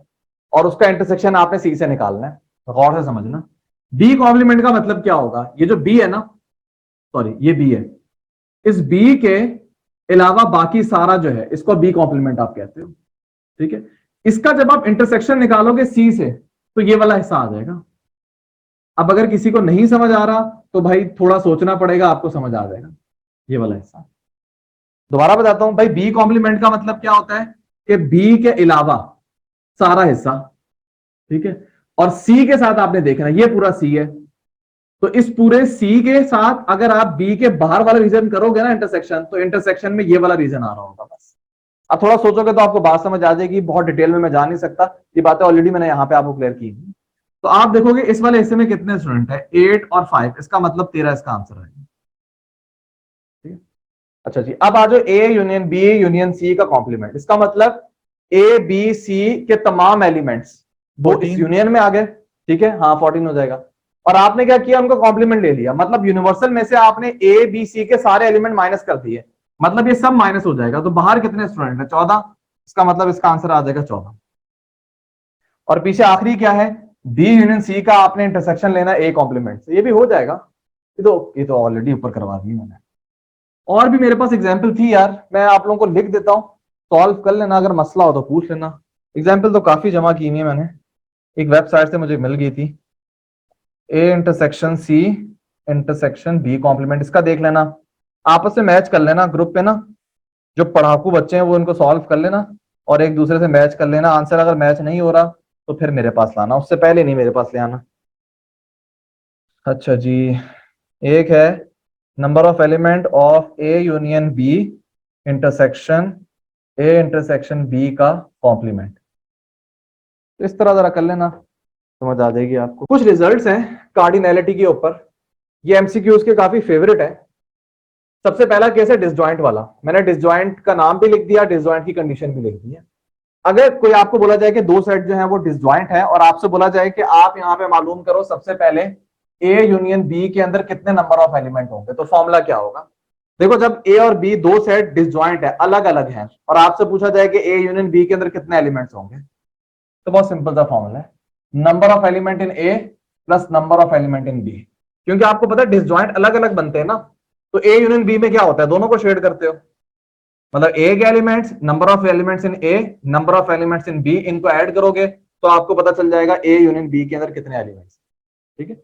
S1: और उसका इंटरसेक्शन आपने सी से निकालना है। गौर से समझना, बी कॉम्प्लीमेंट का मतलब क्या होगा? ये जो बी है ना, सॉरी ये बी है, इस बी के अलावा बाकी सारा जो है इसको बी कॉम्प्लीमेंट आप कहते हो, ठीक है। इसका जब आप इंटरसेक्शन निकालोगे सी से, तो ये वाला हिस्सा आ जाएगा। अब अगर किसी को नहीं समझ आ रहा तो भाई थोड़ा सोचना पड़ेगा, आपको समझ आ जाएगा ये वाला हिस्सा। दोबारा बताता हूं भाई, बी कॉम्प्लीमेंट का मतलब क्या होता है कि बी के अलावा सारा हिस्सा, ठीक है, और सी के साथ आपने देखना ये पूरा सी है, तो इस पूरे सी के साथ अगर आप बी के बाहर वाला रीजन करोगे ना इंटरसेक्शन, तो इंटरसेक्शन में ये वाला रीजन आ रहा होगा बस। अब थोड़ा सोचोगे तो आपको बात समझ आ जाएगी, बहुत डिटेल में मैं जा नहीं सकता, ये बातें ऑलरेडी मैंने यहाँ पे आपको क्लियर की। तो आप देखोगे इस वाले हिस्से में कितने स्टूडेंट है? 8 और 5, इसका मतलब 13 इसका आंसर है, ठीक है। अच्छा जी, अब आ जाओ A union B union C का कॉम्प्लीमेंट। इसका मतलब ए बी सी के तमाम एलिमेंट्स वो इस यूनियन में आ गए, ठीक है, हाँ 14 हो जाएगा। और आपने क्या किया? उनका कॉम्प्लीमेंट ले लिया, मतलब यूनिवर्सल में से आपने ए बी सी के सारे एलिमेंट माइनस कर दिए, मतलब ये सब माइनस हो जाएगा। तो बाहर कितने स्टूडेंट है? 14, इसका मतलब इसका आंसर आ जाएगा 14। और पीछे आखिरी क्या है? बी यूनियन सी का आपने इंटरसेक्शन लेना ए कॉम्प्लीमेंट से, ये भी हो जाएगा। ये तो ऑलरेडी ऊपर करवा दी मैंने। और भी मेरे पास एग्जाम्पल थी यार, मैं आप लोगों को लिख देता हूं, सॉल्व कर लेना, अगर मसला हो तो पूछ लेना। एग्जाम्पल तो काफी जमा की है मैंने, एक वेबसाइट से मुझे मिल गई थी, A intersection C intersection B complement. इसका देख लेना, आपस में मैच कर लेना ग्रुप पे ना, जो पढ़ाकू बच्चे हैं वो इनको सॉल्व कर लेना और एक दूसरे से मैच कर लेना। आंसर अगर मैच नहीं हो रहा तो फिर मेरे पास लाना, उससे पहले नहीं मेरे पास ले आना। अच्छा जी, एक है number of element of A union B intersection A intersection B का कॉम्प्लीमेंट। तो इस तरह जरा कर लेना, समझ आ जाएगी आपको। कुछ रिजल्ट्स हैं कार्डिनैलिटी के ऊपर, ये एमसीक्यूज के काफी फेवरेट है। सबसे पहला केस है डिसजॉइंट वाला, मैंने डिसजॉइंट का नाम भी लिख दिया, डिसजॉइंट की कंडीशन भी लिख दी है। अगर कोई आपको बोला जाए कि दो सेट जो है वो डिसजॉइंट है, और आपसे बोला जाए कि आप यहाँ पे मालूम करो सबसे पहले ए यूनियन बी के अंदर कितने नंबर ऑफ एलिमेंट होंगे, तो फॉर्मूला क्या होगा? देखो, जब ए और बी दो सेट डिसजॉइंट है, अलग अलग हैं, और आपसे पूछा जाए कि ए यूनियन बी के अंदर कितने एलिमेंट्स होंगे, तो बहुत सिंपल सा फॉर्मूला है, number of element in A plus number of element in B. क्योंकि आपको पता है डिसजॉइंट अलग अलग बनते हैं ना, तो ए यूनियन बी में क्या होता है? दोनों को शेड करते हो, मतलब ए के elements, number of elements in A, number of elements in B, इनको ऐड करोगे तो आपको पता चल जाएगा ए यूनियन बी के अंदर कितने एलिमेंट्स, ठीक है।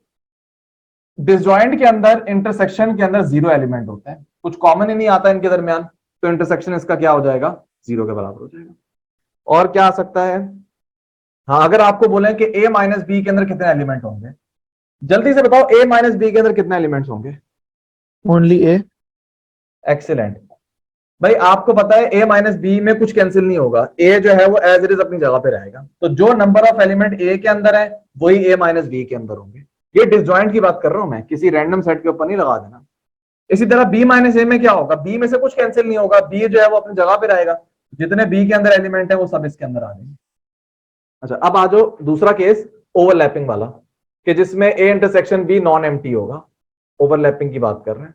S1: डिसजॉइंट के अंदर, इंटरसेक्शन के अंदर 0 एलिमेंट होते हैं, कुछ कॉमन ही नहीं आता इनके दरमियान, तो इंटरसेक्शन इसका क्या हो जाएगा, 0 के बराबर हो जाएगा। और क्या आ सकता है, हाँ अगर आपको बोले कि a माइनस बी के अंदर कितने एलिमेंट होंगे, जल्दी से बताओ a माइनस बी के अंदर कितने एलिमेंट्स होंगे।
S3: ओनली ए।
S1: एक्सीलेंट भाई, आपको पता है a माइनस बी में कुछ कैंसिल नहीं होगा, a जो है वो एज इट इज अपनी जगह पे रहेगा, तो जो नंबर ऑफ एलिमेंट a के अंदर है वही a माइनस बी के अंदर होंगे। ये डिसजॉइंट की बात कर रहा हूं मैं, किसी रैंडम सेट के ऊपर नहीं लगा देना। इसी तरह b माइनस ए में क्या होगा, b में से कुछ कैंसिल नहीं होगा, b जो है वो अपनी जगह पे रहेगा, जितने b के अंदर एलिमेंट है वो सब इसके अंदर आ जाएंगे। अच्छा अब आ जाओ दूसरा केस ओवरलैपिंग वाला, कि जिसमें a intersection b non empty होगा, ओवरलैपिंग की बात कर रहे हैं।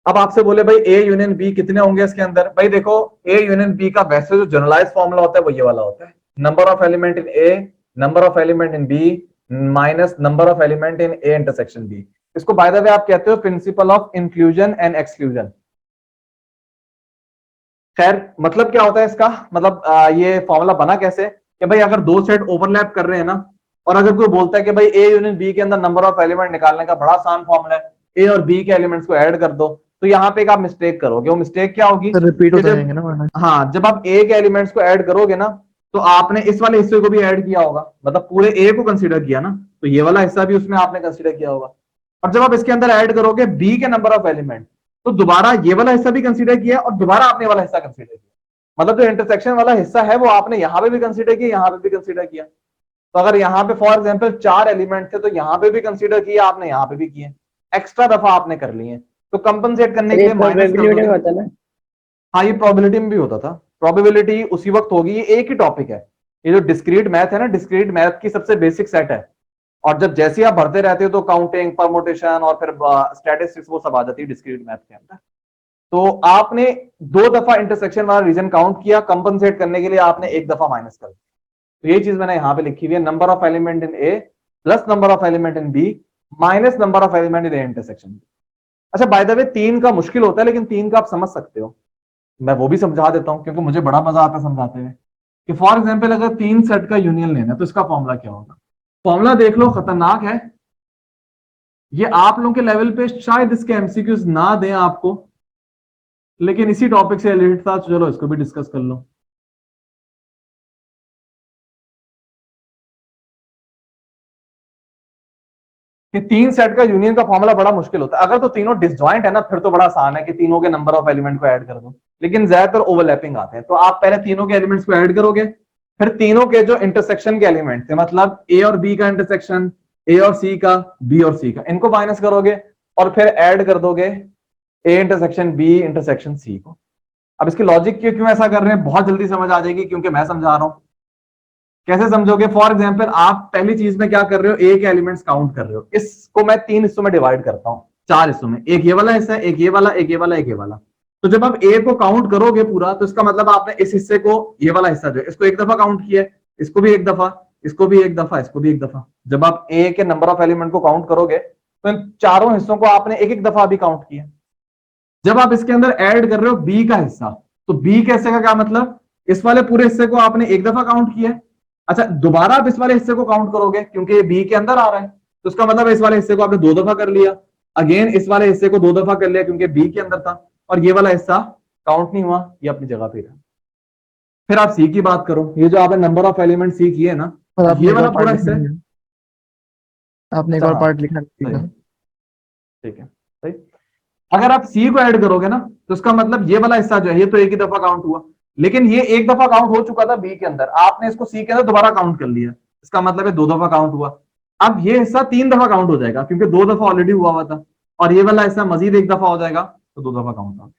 S1: अब आपसे बोले भाई a यूनियन b कितने होंगे इसके अंदर, भाई देखो a यूनियन b का वैसे जो जनरलाइज फॉर्मूला होता है वो ये वाला होता है, number of element in a, number of element in b minus number of element in a intersection b। इसको बाय द वे आप कहते हो principle of inclusion and exclusion. खैर मतलब क्या होता है इसका, मतलब ये फॉर्मूला बना कैसे कि भाई अगर दो सेट ओवरलैप कर रहे हैं ना, और अगर कोई बोलता है कि भाई a यूनियन b के अंदर नंबर ऑफ एलिमेंट निकालने का बड़ा आसान फॉर्मूला है, a और b के एलिमेंट्स को ऐड कर दो, तो यहाँ पे एक आप मिस्टेक करोगे। वो मिस्टेक क्या होगी,
S3: रिपीट हो जाएंगे ना वरना।
S1: हाँ जब आप a के एलिमेंट्स को ऐड करोगे ना, तो आपने इस वाले हिस्से को भी ऐड किया होगा, मतलब पूरे a को कंसीडर किया ना, तो ये वाला हिस्सा भी उसमें आपने कंसीडर किया होगा। और जब आप इसके अंदर ऐड करोगे b के नंबर ऑफ एलिमेंट, तो दोबारा ये वाला हिस्सा भी कंसीडर किया और दोबारा आपने वाला हिस्सा कंसीडर किया, मतलब जो इंटरसेक्शन वाला हिस्सा है वो आपने यहां पे भी कंसीडर किया, यहां पे भी कंसीडर किया। तो अगर यहाँ पे फॉर एग्जांपल 4 एलिमेंट थे, तो यहाँ पे भी कंसीडर किया आपने, यहाँ पे भी किए, एक्स्ट्रा दफा आपने कर लिए, तो कंपनसेट करने के लिए माइनस कर दोगे।
S4: होता ना।
S1: हाँ ये प्रोबेबिलिटी में भी होता था, प्रोबेबिलिटी उसी वक्त होगी, ये एक ही टॉपिक है, ये जो डिस्क्रीट मैथ है ना, डिस्क्रीट मैथ की सबसे बेसिक सेट है, और जब जैसे आप भरते रहते हो तो काउंटिंग, परमुटेशन और फिर स्टैटिस्टिक्स वो सब आ जाती है डिस्क्रीट मैथ के अंदर। तो आपने 2 दफा इंटरसेक्शन वाला रीजन काउंट किया, कंपनसेट करने के लिए आपने 1 दफा माइनस कर दिया। तो ये चीज मैंने यहां पे लिखी हुई है, number of element in A plus number of element in B minus number of element in A intersection B. अच्छा बाय द वे 3 का मुश्किल होता है, लेकिन 3 का आप समझ सकते हो, मैं वो भी समझा देता हूं क्योंकि मुझे बड़ा मजा आता है समझाते हुए, कि फॉर एग्जाम्पल अगर 3 सेट का यूनियन लेना है तो इसका फॉर्मूला क्या होगा। फॉर्मूला देख लो, खतरनाक है ये, आप लोगों के लेवल पे शायद इसके एमसीक्यूज ना दें आपको, लेकिन इसी टॉपिक से रिलेटेड था, चलो इसको भी डिस्कस कर लो। कि 3 सेट का यूनियन का फॉर्मूला बड़ा मुश्किल होता है, अगर तो तीनों डिसजॉइंट है ना फिर तो बड़ा आसान है कि तीनों के नंबर ऑफ एलिमेंट को ऐड कर दो, लेकिन ज्यादातर ओवरलैपिंग आते हैं, तो आप पहले तीनों के एलिमेंट्स को ऐड करोगे, फिर तीनों के जो इंटरसेक्शन के एलिमेंट थे, मतलब ए और बी का इंटरसेक्शन, ए और सी का, बी और सी का, इनको माइनस करोगे और फिर ऐड कर दोगे A intersection B intersection C को। अब इसकी लॉजिक क्यों ऐसा कर रहे हैं, बहुत जल्दी समझ आ जाएगी क्योंकि मैं समझा रहा हूं। कैसे समझोगे, फॉर एग्जाम्पल आप पहली चीज में क्या कर रहे हो, ए के एलिमेंट्स काउंट कर रहे हो, इसको मैं 3 हिस्सों में डिवाइड करता हूं, 4 हिस्सों में, एक ये वाला हिस्सा, एक ये वाला, एक ये वाला, एक ये वाला। तो जब आप ए को काउंट करोगे पूरा, तो इसका मतलब आपने इस हिस्से को, ये वाला हिस्सा जो है, इसको 1 दफा काउंट किया, इसको भी 1 दफा, इसको भी 1 दफा, इसको भी 1 दफा। जब आप ए के नंबर ऑफ एलिमेंट को काउंट करोगे तो इन चारों हिस्सों को आपने 1-1 दफा भी काउंट किया। जब आप इसके अंदर ऐड कर रहे हो बी का हिस्सा, तो बी के हिस्से का क्या मतलब, इस वाले पूरे हिस्से को आपने 1 दफा काउंट किया। अच्छा दोबारा आप इस वाले हिस्से को काउंट करोगे क्योंकि ये बी के अंदर आ रहा है, तो उसका मतलब इस वाले हिस्से को आपने 2 दफा कर लिया, अगेन इस वाले हिस्से को 2 दफा कर लिया क्योंकि बी के अंदर था, और ये वाला हिस्सा काउंट नहीं हुआ, ये अपनी जगह पे रहा। फिर आप सी की बात करो, ये जो आपने नंबर ऑफ एलिमेंट सी किए ना, ये वाला पूरा हिस्सा है,
S3: आपने एक और पार्ट लिखा है,
S1: ठीक है सही। अगर आप सी को ऐड करोगे ना, तो उसका मतलब ये वाला हिस्सा जो है, ये तो 1 ही दफा काउंट हुआ, लेकिन ये 1 दफा काउंट हो चुका था बी के अंदर, आपने इसको सी के अंदर दोबारा काउंट कर लिया, इसका मतलब है 2 दफा काउंट हुआ। अब ये हिस्सा 3 दफा काउंट हो जाएगा क्योंकि 2 दफा ऑलरेडी हुआ था, और ये वाला हिस्सा मजीद 1 दफा हो जाएगा, तो 2 दफा काउंट होगा।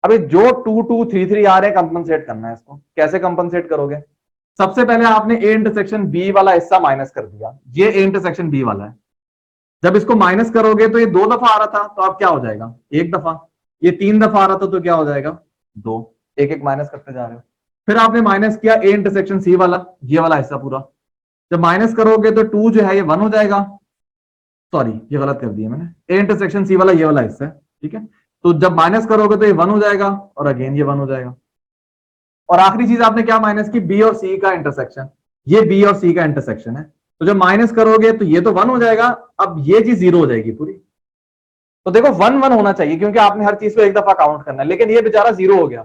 S1: अभी जो 2 2 3 3 आ रहे हैं, कंपनसेट करना है इसको, कैसे कंपनसेट करोगे, सबसे पहले आपने ए इंटरसेक्शन बी वाला हिस्सा माइनस कर दिया, ये ए इंटरसेक्शन बी वाला है, जब इसको माइनस करोगे तो ये 2 दफा आ रहा था, तो अब क्या हो जाएगा 1 दफा, ये 3 दफा आ रहा था तो क्या हो जाएगा 2, 1-1 माइनस करते जा रहे हो। फिर आपने माइनस किया ए इंटरसेक्शन सी वाला, ये वाला हिस्सा पूरा, जब माइनस करोगे तो 2 जो है ये 1 हो जाएगा, सॉरी ये गलत कर दिया मैंने, ए इंटरसेक्शन सी वाला ये वाला हिस्सा है, ठीक है। तो जब माइनस करोगे तो ये 1 हो जाएगा और अगेन ये 1 हो जाएगा। और आखिरी चीज आपने क्या माइनस की, बी और सी का इंटरसेक्शन। ये बी और सी का इंटरसेक्शन है, तो जब माइनस करोगे तो ये तो 1 हो जाएगा, अब ये चीज 0 हो जाएगी पूरी। तो देखो 1 1 होना चाहिए क्योंकि आपने हर चीज को एक दफा काउंट करना है, लेकिन ये बेचारा 0 हो गया,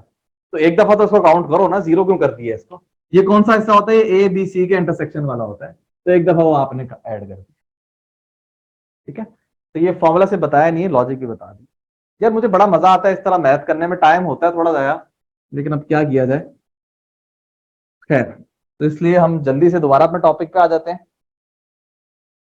S1: तो एक दफा तो इसको काउंट करो ना, 0 क्यों कर दिया इसको। ये कौन सा हिस्सा होता है, ए बी सी के इंटरसेक्शन वाला होता है, तो एक दफा वो आपने ऐड कर दिया। ठीक है, तो ये फॉर्मूला से बताया नहीं है, लॉजिक भी बता दी। यार मुझे बड़ा मजा आता है इस तरह मैथ करने में, टाइम होता है थोड़ा ज्यादा, लेकिन अब क्या किया जाए। खैर, तो इसलिए हम जल्दी से दोबारा अपने टॉपिक पे आ जाते हैं।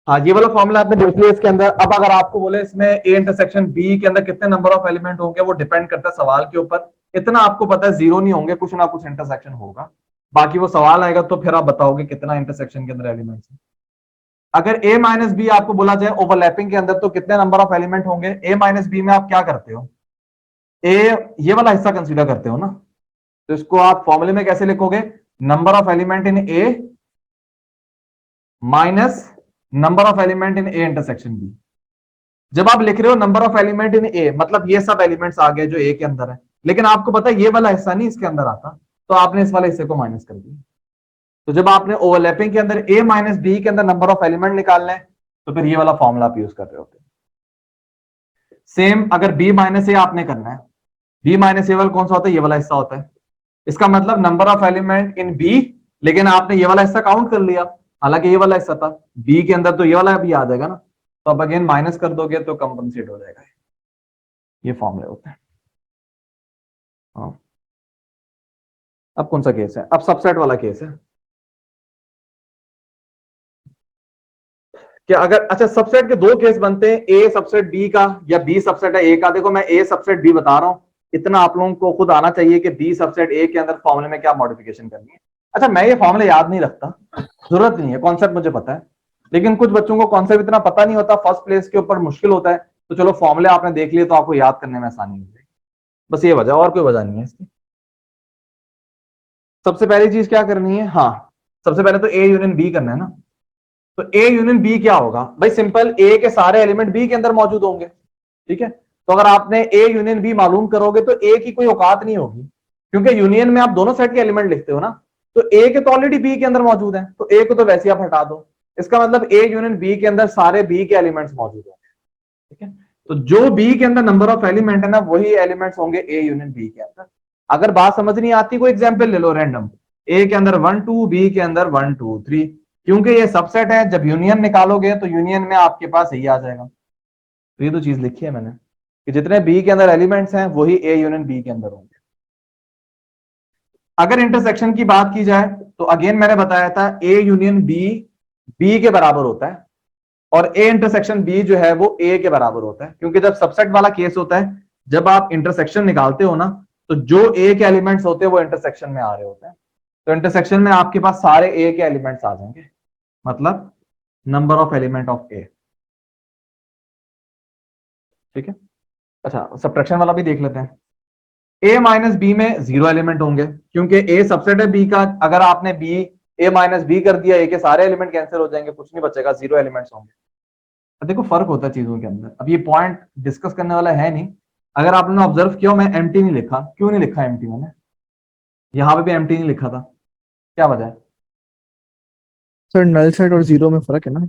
S1: हाँ, ये वाला फॉर्मूला आपने देख लिया इसके अंदर। अब अगर आपको बोले इसमें ए इंटरसेक्शन बी के अंदर कितने नंबर ऑफ एलिमेंट होंगे, वो डिपेंड करता है सवाल के ऊपर। इतना आपको पता है 0 नहीं होंगे, कुछ ना कुछ इंटरसेक्शन होगा, बाकी वो सवाल आएगा तो फिर आप बताओगे कितना इंटरसेक्शन के अंदर एलिमेंट्स है। अगर a माइनस बी आपको बोला जाए ओवरलैपिंग के अंदर तो कितने नंबर ऑफ एलिमेंट होंगे, a माइनस बी में आप क्या करते हो, a ये वाला हिस्सा कंसीडर करते हो ना, तो इसको आप फॉर्मूले में कैसे लिखोगे, number of element in a minus number of element in a intersection b। जब आप लिख रहे हो number of element in a, मतलब ये सब एलिमेंट्स आ गए जो a के अंदर है, लेकिन आपको पता है ये वाला हिस्सा नहीं इसके अंदर आता, तो आपने इस वाले हिस्से को माइनस कर दिया। तो जब आपने ओवरलैपिंग के अंदर a माइनस बी के अंदर नंबर ऑफ एलिमेंट निकालना है, तो फिर ये वाला फॉर्मूला आप यूज कर रहे होते हैं। सेम अगर b माइनस ए आपने करना है, b माइनस ए वाला कौन सा होता है, ये वाला हिस्सा होता है। इसका मतलब number of element in b, लेकिन आपने ये वाला हिस्सा काउंट कर लिया, हालांकि ये वाला हिस्सा था b के अंदर, तो ये वाला भी आ जाएगा ना, तो अब अगेन माइनस कर दोगे तो कंपनसेट हो जाएगा। ये फॉर्मूले होते हैं। हाँ, अब कौन सा केस है, अब सबसेट वाला केस है। कि अगर, अच्छा सबसेट के दो केस बनते हैं, ए सबसेट बी का या बी सबसेट है ए का। देखो मैं ए सबसेट बी बता रहा हूं, इतना आप लोगों को खुद आना चाहिए कि बी सबसेट ए के अंदर फॉर्मूले में क्या मॉडिफिकेशन करनी है। अच्छा मैं ये फॉर्मूले याद नहीं रखता, जरूरत नहीं है, कॉन्सेप्ट मुझे पता है, लेकिन कुछ बच्चों को कॉन्सेप्ट इतना पता नहीं होता, फर्स्ट प्लेस के ऊपर मुश्किल होता है, तो चलो फॉर्मूले आपने देख लिए तो आपको याद करने में आसानी हो जाएगी, बस ये वजह, और कोई वजह नहीं है इसकी। सबसे पहली चीज क्या करनी है, हाँ सबसे पहले तो ए यूनियन बी करना है ना, तो ए यूनियन बी क्या होगा भाई, सिंपल, ए के सारे एलिमेंट बी के अंदर मौजूद होंगे। ठीक है, तो अगर आपने ए यूनियन बी मालूम करोगे तो ए की कोई औकात नहीं होगी, क्योंकि यूनियन में आप दोनों सेट के एलिमेंट लिखते हो ना, तो ए के तो ऑलरेडी बी के अंदर मौजूद है, तो ए को तो वैसे आप हटा दो। इसका मतलब ए यूनियन बी के अंदर सारे बी के एलिमेंट्स मौजूद होंगे। ठीक है, तो जो बी के अंदर नंबर ऑफ एलिमेंट है ना, वही एलिमेंट्स होंगे ए यूनियन बी के अंदर। अगर बात समझ नहीं आती, कोई एग्जाम्पल ले लो रैंडम, ए के अंदर 1 2, बी के अंदर 1 2 3, क्योंकि ये सबसेट है, जब यूनियन निकालोगे तो यूनियन में आपके पास यही आ जाएगा। तो ये तो चीज लिखी है मैंने कि जितने बी के अंदर एलिमेंट्स हैं वही ए यूनियन बी के अंदर होंगे। अगर इंटरसेक्शन की बात की जाए तो अगेन मैंने बताया था ए यूनियन बी बी के बराबर होता है, और ए इंटरसेक्शन बी जो है वो ए के बराबर होता है, क्योंकि जब सबसेट वाला केस होता है, जब आप इंटरसेक्शन निकालते हो ना, तो जो ए के एलिमेंट्स होते हैं वो इंटरसेक्शन में आ रहे होते हैं, तो इंटरसेक्शन में आपके पास सारे ए के एलिमेंट्स आ जाएंगे, मतलब नंबर ऑफ एलिमेंट ऑफ ए। ठीक है, अच्छा सब्ट्रैक्शन वाला भी देख लेते हैं। ए माइनस बी में 0 एलिमेंट होंगे, क्योंकि ए सबसेट है बी का, अगर आपने बी ए माइनस बी कर दिया, ए के सारे एलिमेंट कैंसिल हो जाएंगे, कुछ नहीं बचेगा, 0 एलिमेंट्स होंगे। तो देखो फर्क होता है चीजों के अंदर, अब ये पॉइंट डिस्कस करने वाला है नहीं। अगर आपने ऑब्जर्व किया, मैं एम्प्टी नहीं लिखा, क्यों नहीं लिखा एम्प्टी मैंने, यहां पे भी एम्प्टी नहीं लिखा था, क्या वजह है?
S3: सर नल सेट और जीरो में फर्क है ना।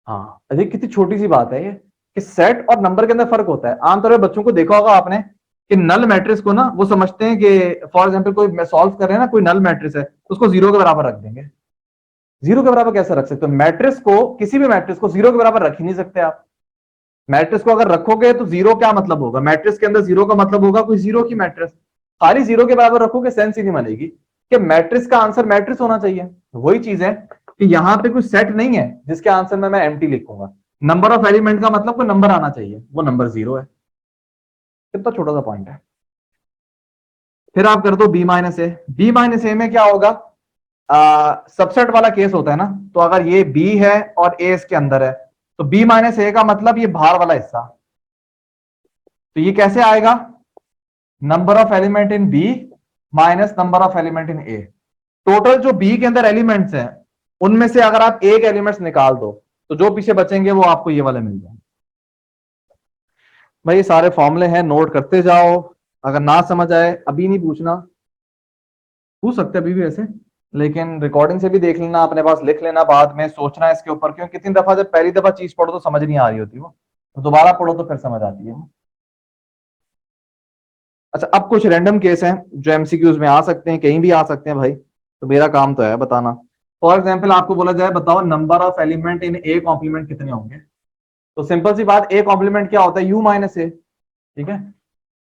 S1: हाँ, अरे कितनी छोटी सी बात है ये, कि सेट और नंबर के अंदर फर्क होता है। आमतौर पर बच्चों को देखा होगा आपने कि नल मैट्रिक्स को ना वो समझते हैं कि फॉर एग्जांपल कोई सॉल्व कर रहे हैं ना, कोई नल मैट्रिक्स है, उसको 0 के बराबर रख देंगे। 0 के बराबर कैसे रख सकते हो, मैट्रिक्स को, किसी भी मैट्रिक्स को 0 के बराबर रख ही नहीं सकते आप। मैट्रिक्स को अगर रखोगे तो 0 क्या मतलब होगा, मैट्रिक्स के अंदर 0 का मतलब होगा कोई 0 की मैट्रिक्स, खाली 0 के बराबर रखोगे सेंस ही नहीं बनेगी कि मैट्रिक्स का आंसर मैट्रिक्स होना चाहिए। वही चीज है कि यहाँ पे कोई सेट नहीं है जिसके आंसर में मैं एम्प्टी लिखूंगा, नंबर ऑफ एलिमेंट का मतलब कोई नंबर आना चाहिए, वो नंबर 0 है। कितना छोटा सा पॉइंट है। फिर आप कर दो बी माइनस ए, बी माइनस ए में क्या होगा, सबसेट वाला केस होता है ना, तो अगर ये बी है और ए इसके अंदर है, तो बी माइनस ए का मतलब ये बाहर वाला हिस्सा, तो ये कैसे आएगा, number of element in B minus number of element in A. Total जो बी के अंदर एलिमेंट्स हैं उनमें से अगर आप ए के एलिमेंट्स निकाल दो, तो जो पीछे बचेंगे वो आपको ये वाले मिल जाएंगे। भाई ये सारे फॉर्मूले हैं, नोट करते जाओ, अगर ना समझ आए अभी नहीं पूछना, पूछ सकते हैं अभी भी ऐसे, लेकिन रिकॉर्डिंग से भी देख लेना, अपने पास लिख लेना, बाद में सोचना इसके ऊपर, क्योंकि कितनी दफा जब पहली दफा चीज पढ़ो तो समझ नहीं आ रही होती वो, तो दोबारा पढ़ो तो फिर समझ आती है वो। अच्छा, अब कुछ रैंडम केस हैं जो एमसीक्यूज में आ सकते हैं, कहीं भी आ सकते हैं भाई, तो मेरा काम तो है बताना। फॉर एग्जाम्पल आपको बोला जाए बताओ number of element in A complement कितने होंगे, तो सिंपल सी बात, ए कॉम्प्लीमेंट क्या होता है, यू माइनस ए, ठीक है।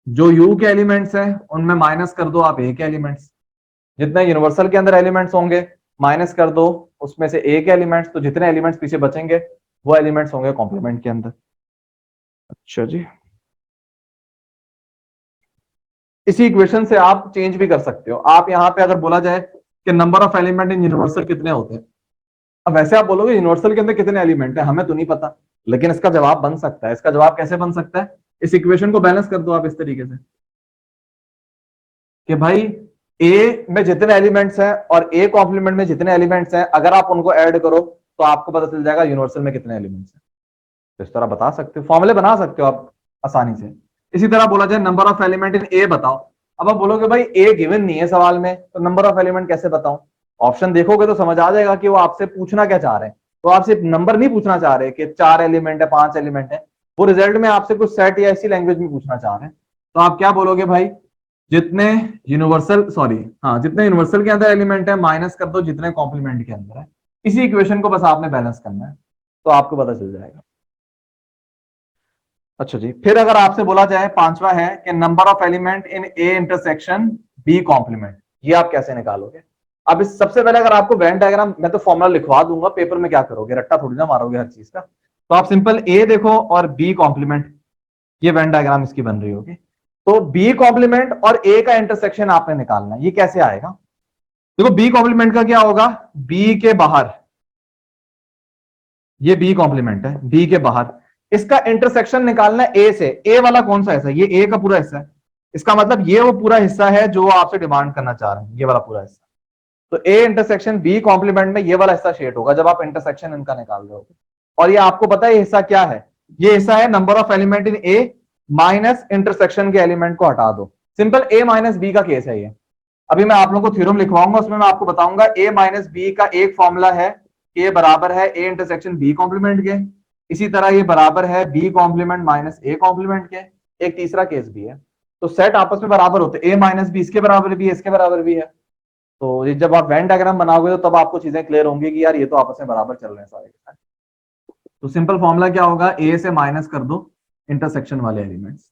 S1: जो यू के एलिमेंट्स हैं उनमें माइनस कर दो आप ए के एलिमेंट्स, जितने यूनिवर्सल के अंदर एलिमेंट्स होंगे माइनस कर दो उसमें से ए के एलिमेंट्स, तो जितने एलिमेंट्स पीछे बचेंगे वो एलिमेंट्स होंगे कॉम्प्लीमेंट के अंदर। अच्छा जी, इसी इक्वेशन से आप चेंज भी कर सकते हो। आप यहाँ पे अगर बोला जाए कि number of element in universal कितने होते हैं, अब वैसे आप बोलोगे यूनिवर्सल के अंदर कितने एलिमेंट है, हमें तो नहीं पता, लेकिन इसका जवाब बन सकता है। इसका जवाब कैसे बन सकता है, इस इक्वेशन को बैलेंस कर दो आप इस तरीके से कि भाई ए में जितने एलिमेंट्स हैं और ए कॉम्प्लीमेंट में जितने एलिमेंट्स हैं, अगर आप उनको ऐड करो तो आपको पता चल जाएगा यूनिवर्सल में कितने एलिमेंट्स हैं। तो इस तरह बता सकते हो, फॉर्मूले बना सकते हो आप आसानी से। इसी तरह बोला जाए नंबर ऑफ एलिमेंट इन ए बताओ, अब आप बोलोगे भाई ए गिवन नहीं है सवाल में, तो नंबर ऑफ एलिमेंट कैसे बताऊं, ऑप्शन देखोगे तो समझ आ जाएगा कि वो आपसे पूछना क्या चाह रहे हैं। तो आपसे नंबर नहीं पूछना चाह रहे कि 4 एलिमेंट है 5 एलिमेंट है, वो रिजल्ट में आपसे कुछ सेट या ऐसी लैंग्वेज में पूछना चाह रहे हैं। तो आप क्या बोलोगे भाई, जितने यूनिवर्सल के अंदर एलिमेंट है माइनस कर दो जितने कॉम्प्लीमेंट के अंदर है। इसी इक्वेशन को बस आपने बैलेंस करना है तो आपको पता चल जाएगा। अच्छा जी, फिर अगर आपसे बोला जाए पांचवा है कि number of element in A intersection B complement, ये आप कैसे निकालोगे। अब इस सबसे पहले अगर आपको वेन डायग्राम, मैं तो फॉर्मूला लिखवा दूंगा, पेपर में क्या करोगे, रट्टा थोड़ी ना मारोगे हर चीज का। तो आप सिंपल ए देखो और बी कॉम्प्लीमेंट, ये वेन डायग्राम इसकी बन रही होगी। तो बी कॉम्प्लीमेंट और ए का इंटरसेक्शन आपने निकालना है, ये कैसे आएगा। देखो बी कॉम्प्लीमेंट का क्या होगा, बी के बाहर, ये बी कॉम्प्लीमेंट है, बी के बाहर इसका इंटरसेक्शन निकालना है ए से। ए वाला कौन सा हिस्सा है, ये ए का पूरा हिस्सा है, इसका मतलब ये वो पूरा हिस्सा है जो आपसे डिमांड करना चाह रहे हैं, ये वाला पूरा हिस्सा। तो ए इंटरसेक्शन बी कॉम्प्लीमेंट में ये वाला हिस्सा शेड होगा जब आप इंटरसेक्शन इनका निकाल रहे हो। और ये आपको पता है ये हिस्सा क्या है, ये हिस्सा है number of element in A minus intersection के एलिमेंट को हटा दो। सिंपल ए माइनस बी का केस है ये। अभी मैं आप लोगों को थ्योरम लिखवाऊंगा, उसमें मैं आपको बताऊंगा ए माइनस बी का एक फॉर्मूला है, ए बराबर है ए इंटरसेक्शन बी कॉम्प्लीमेंट के, इसी तरह ये बराबर है B complement minus A complement के। एक तीसरा केस भी है, तो सेट आपस में बराबर होते हैं, ए माइनस बी इसके बराबर भी है इसके बराबर भी है। तो जब आप वेन डायग्राम बनाओगे तो तब आपको चीजें क्लियर होंगी कि यार ये तो आपस में बराबर चल रहे हैं सारे के सारे। तो सिंपल फॉर्मूला क्या होगा, ए से माइनस कर दो इंटरसेक्शन वाले एलिमेंट्स,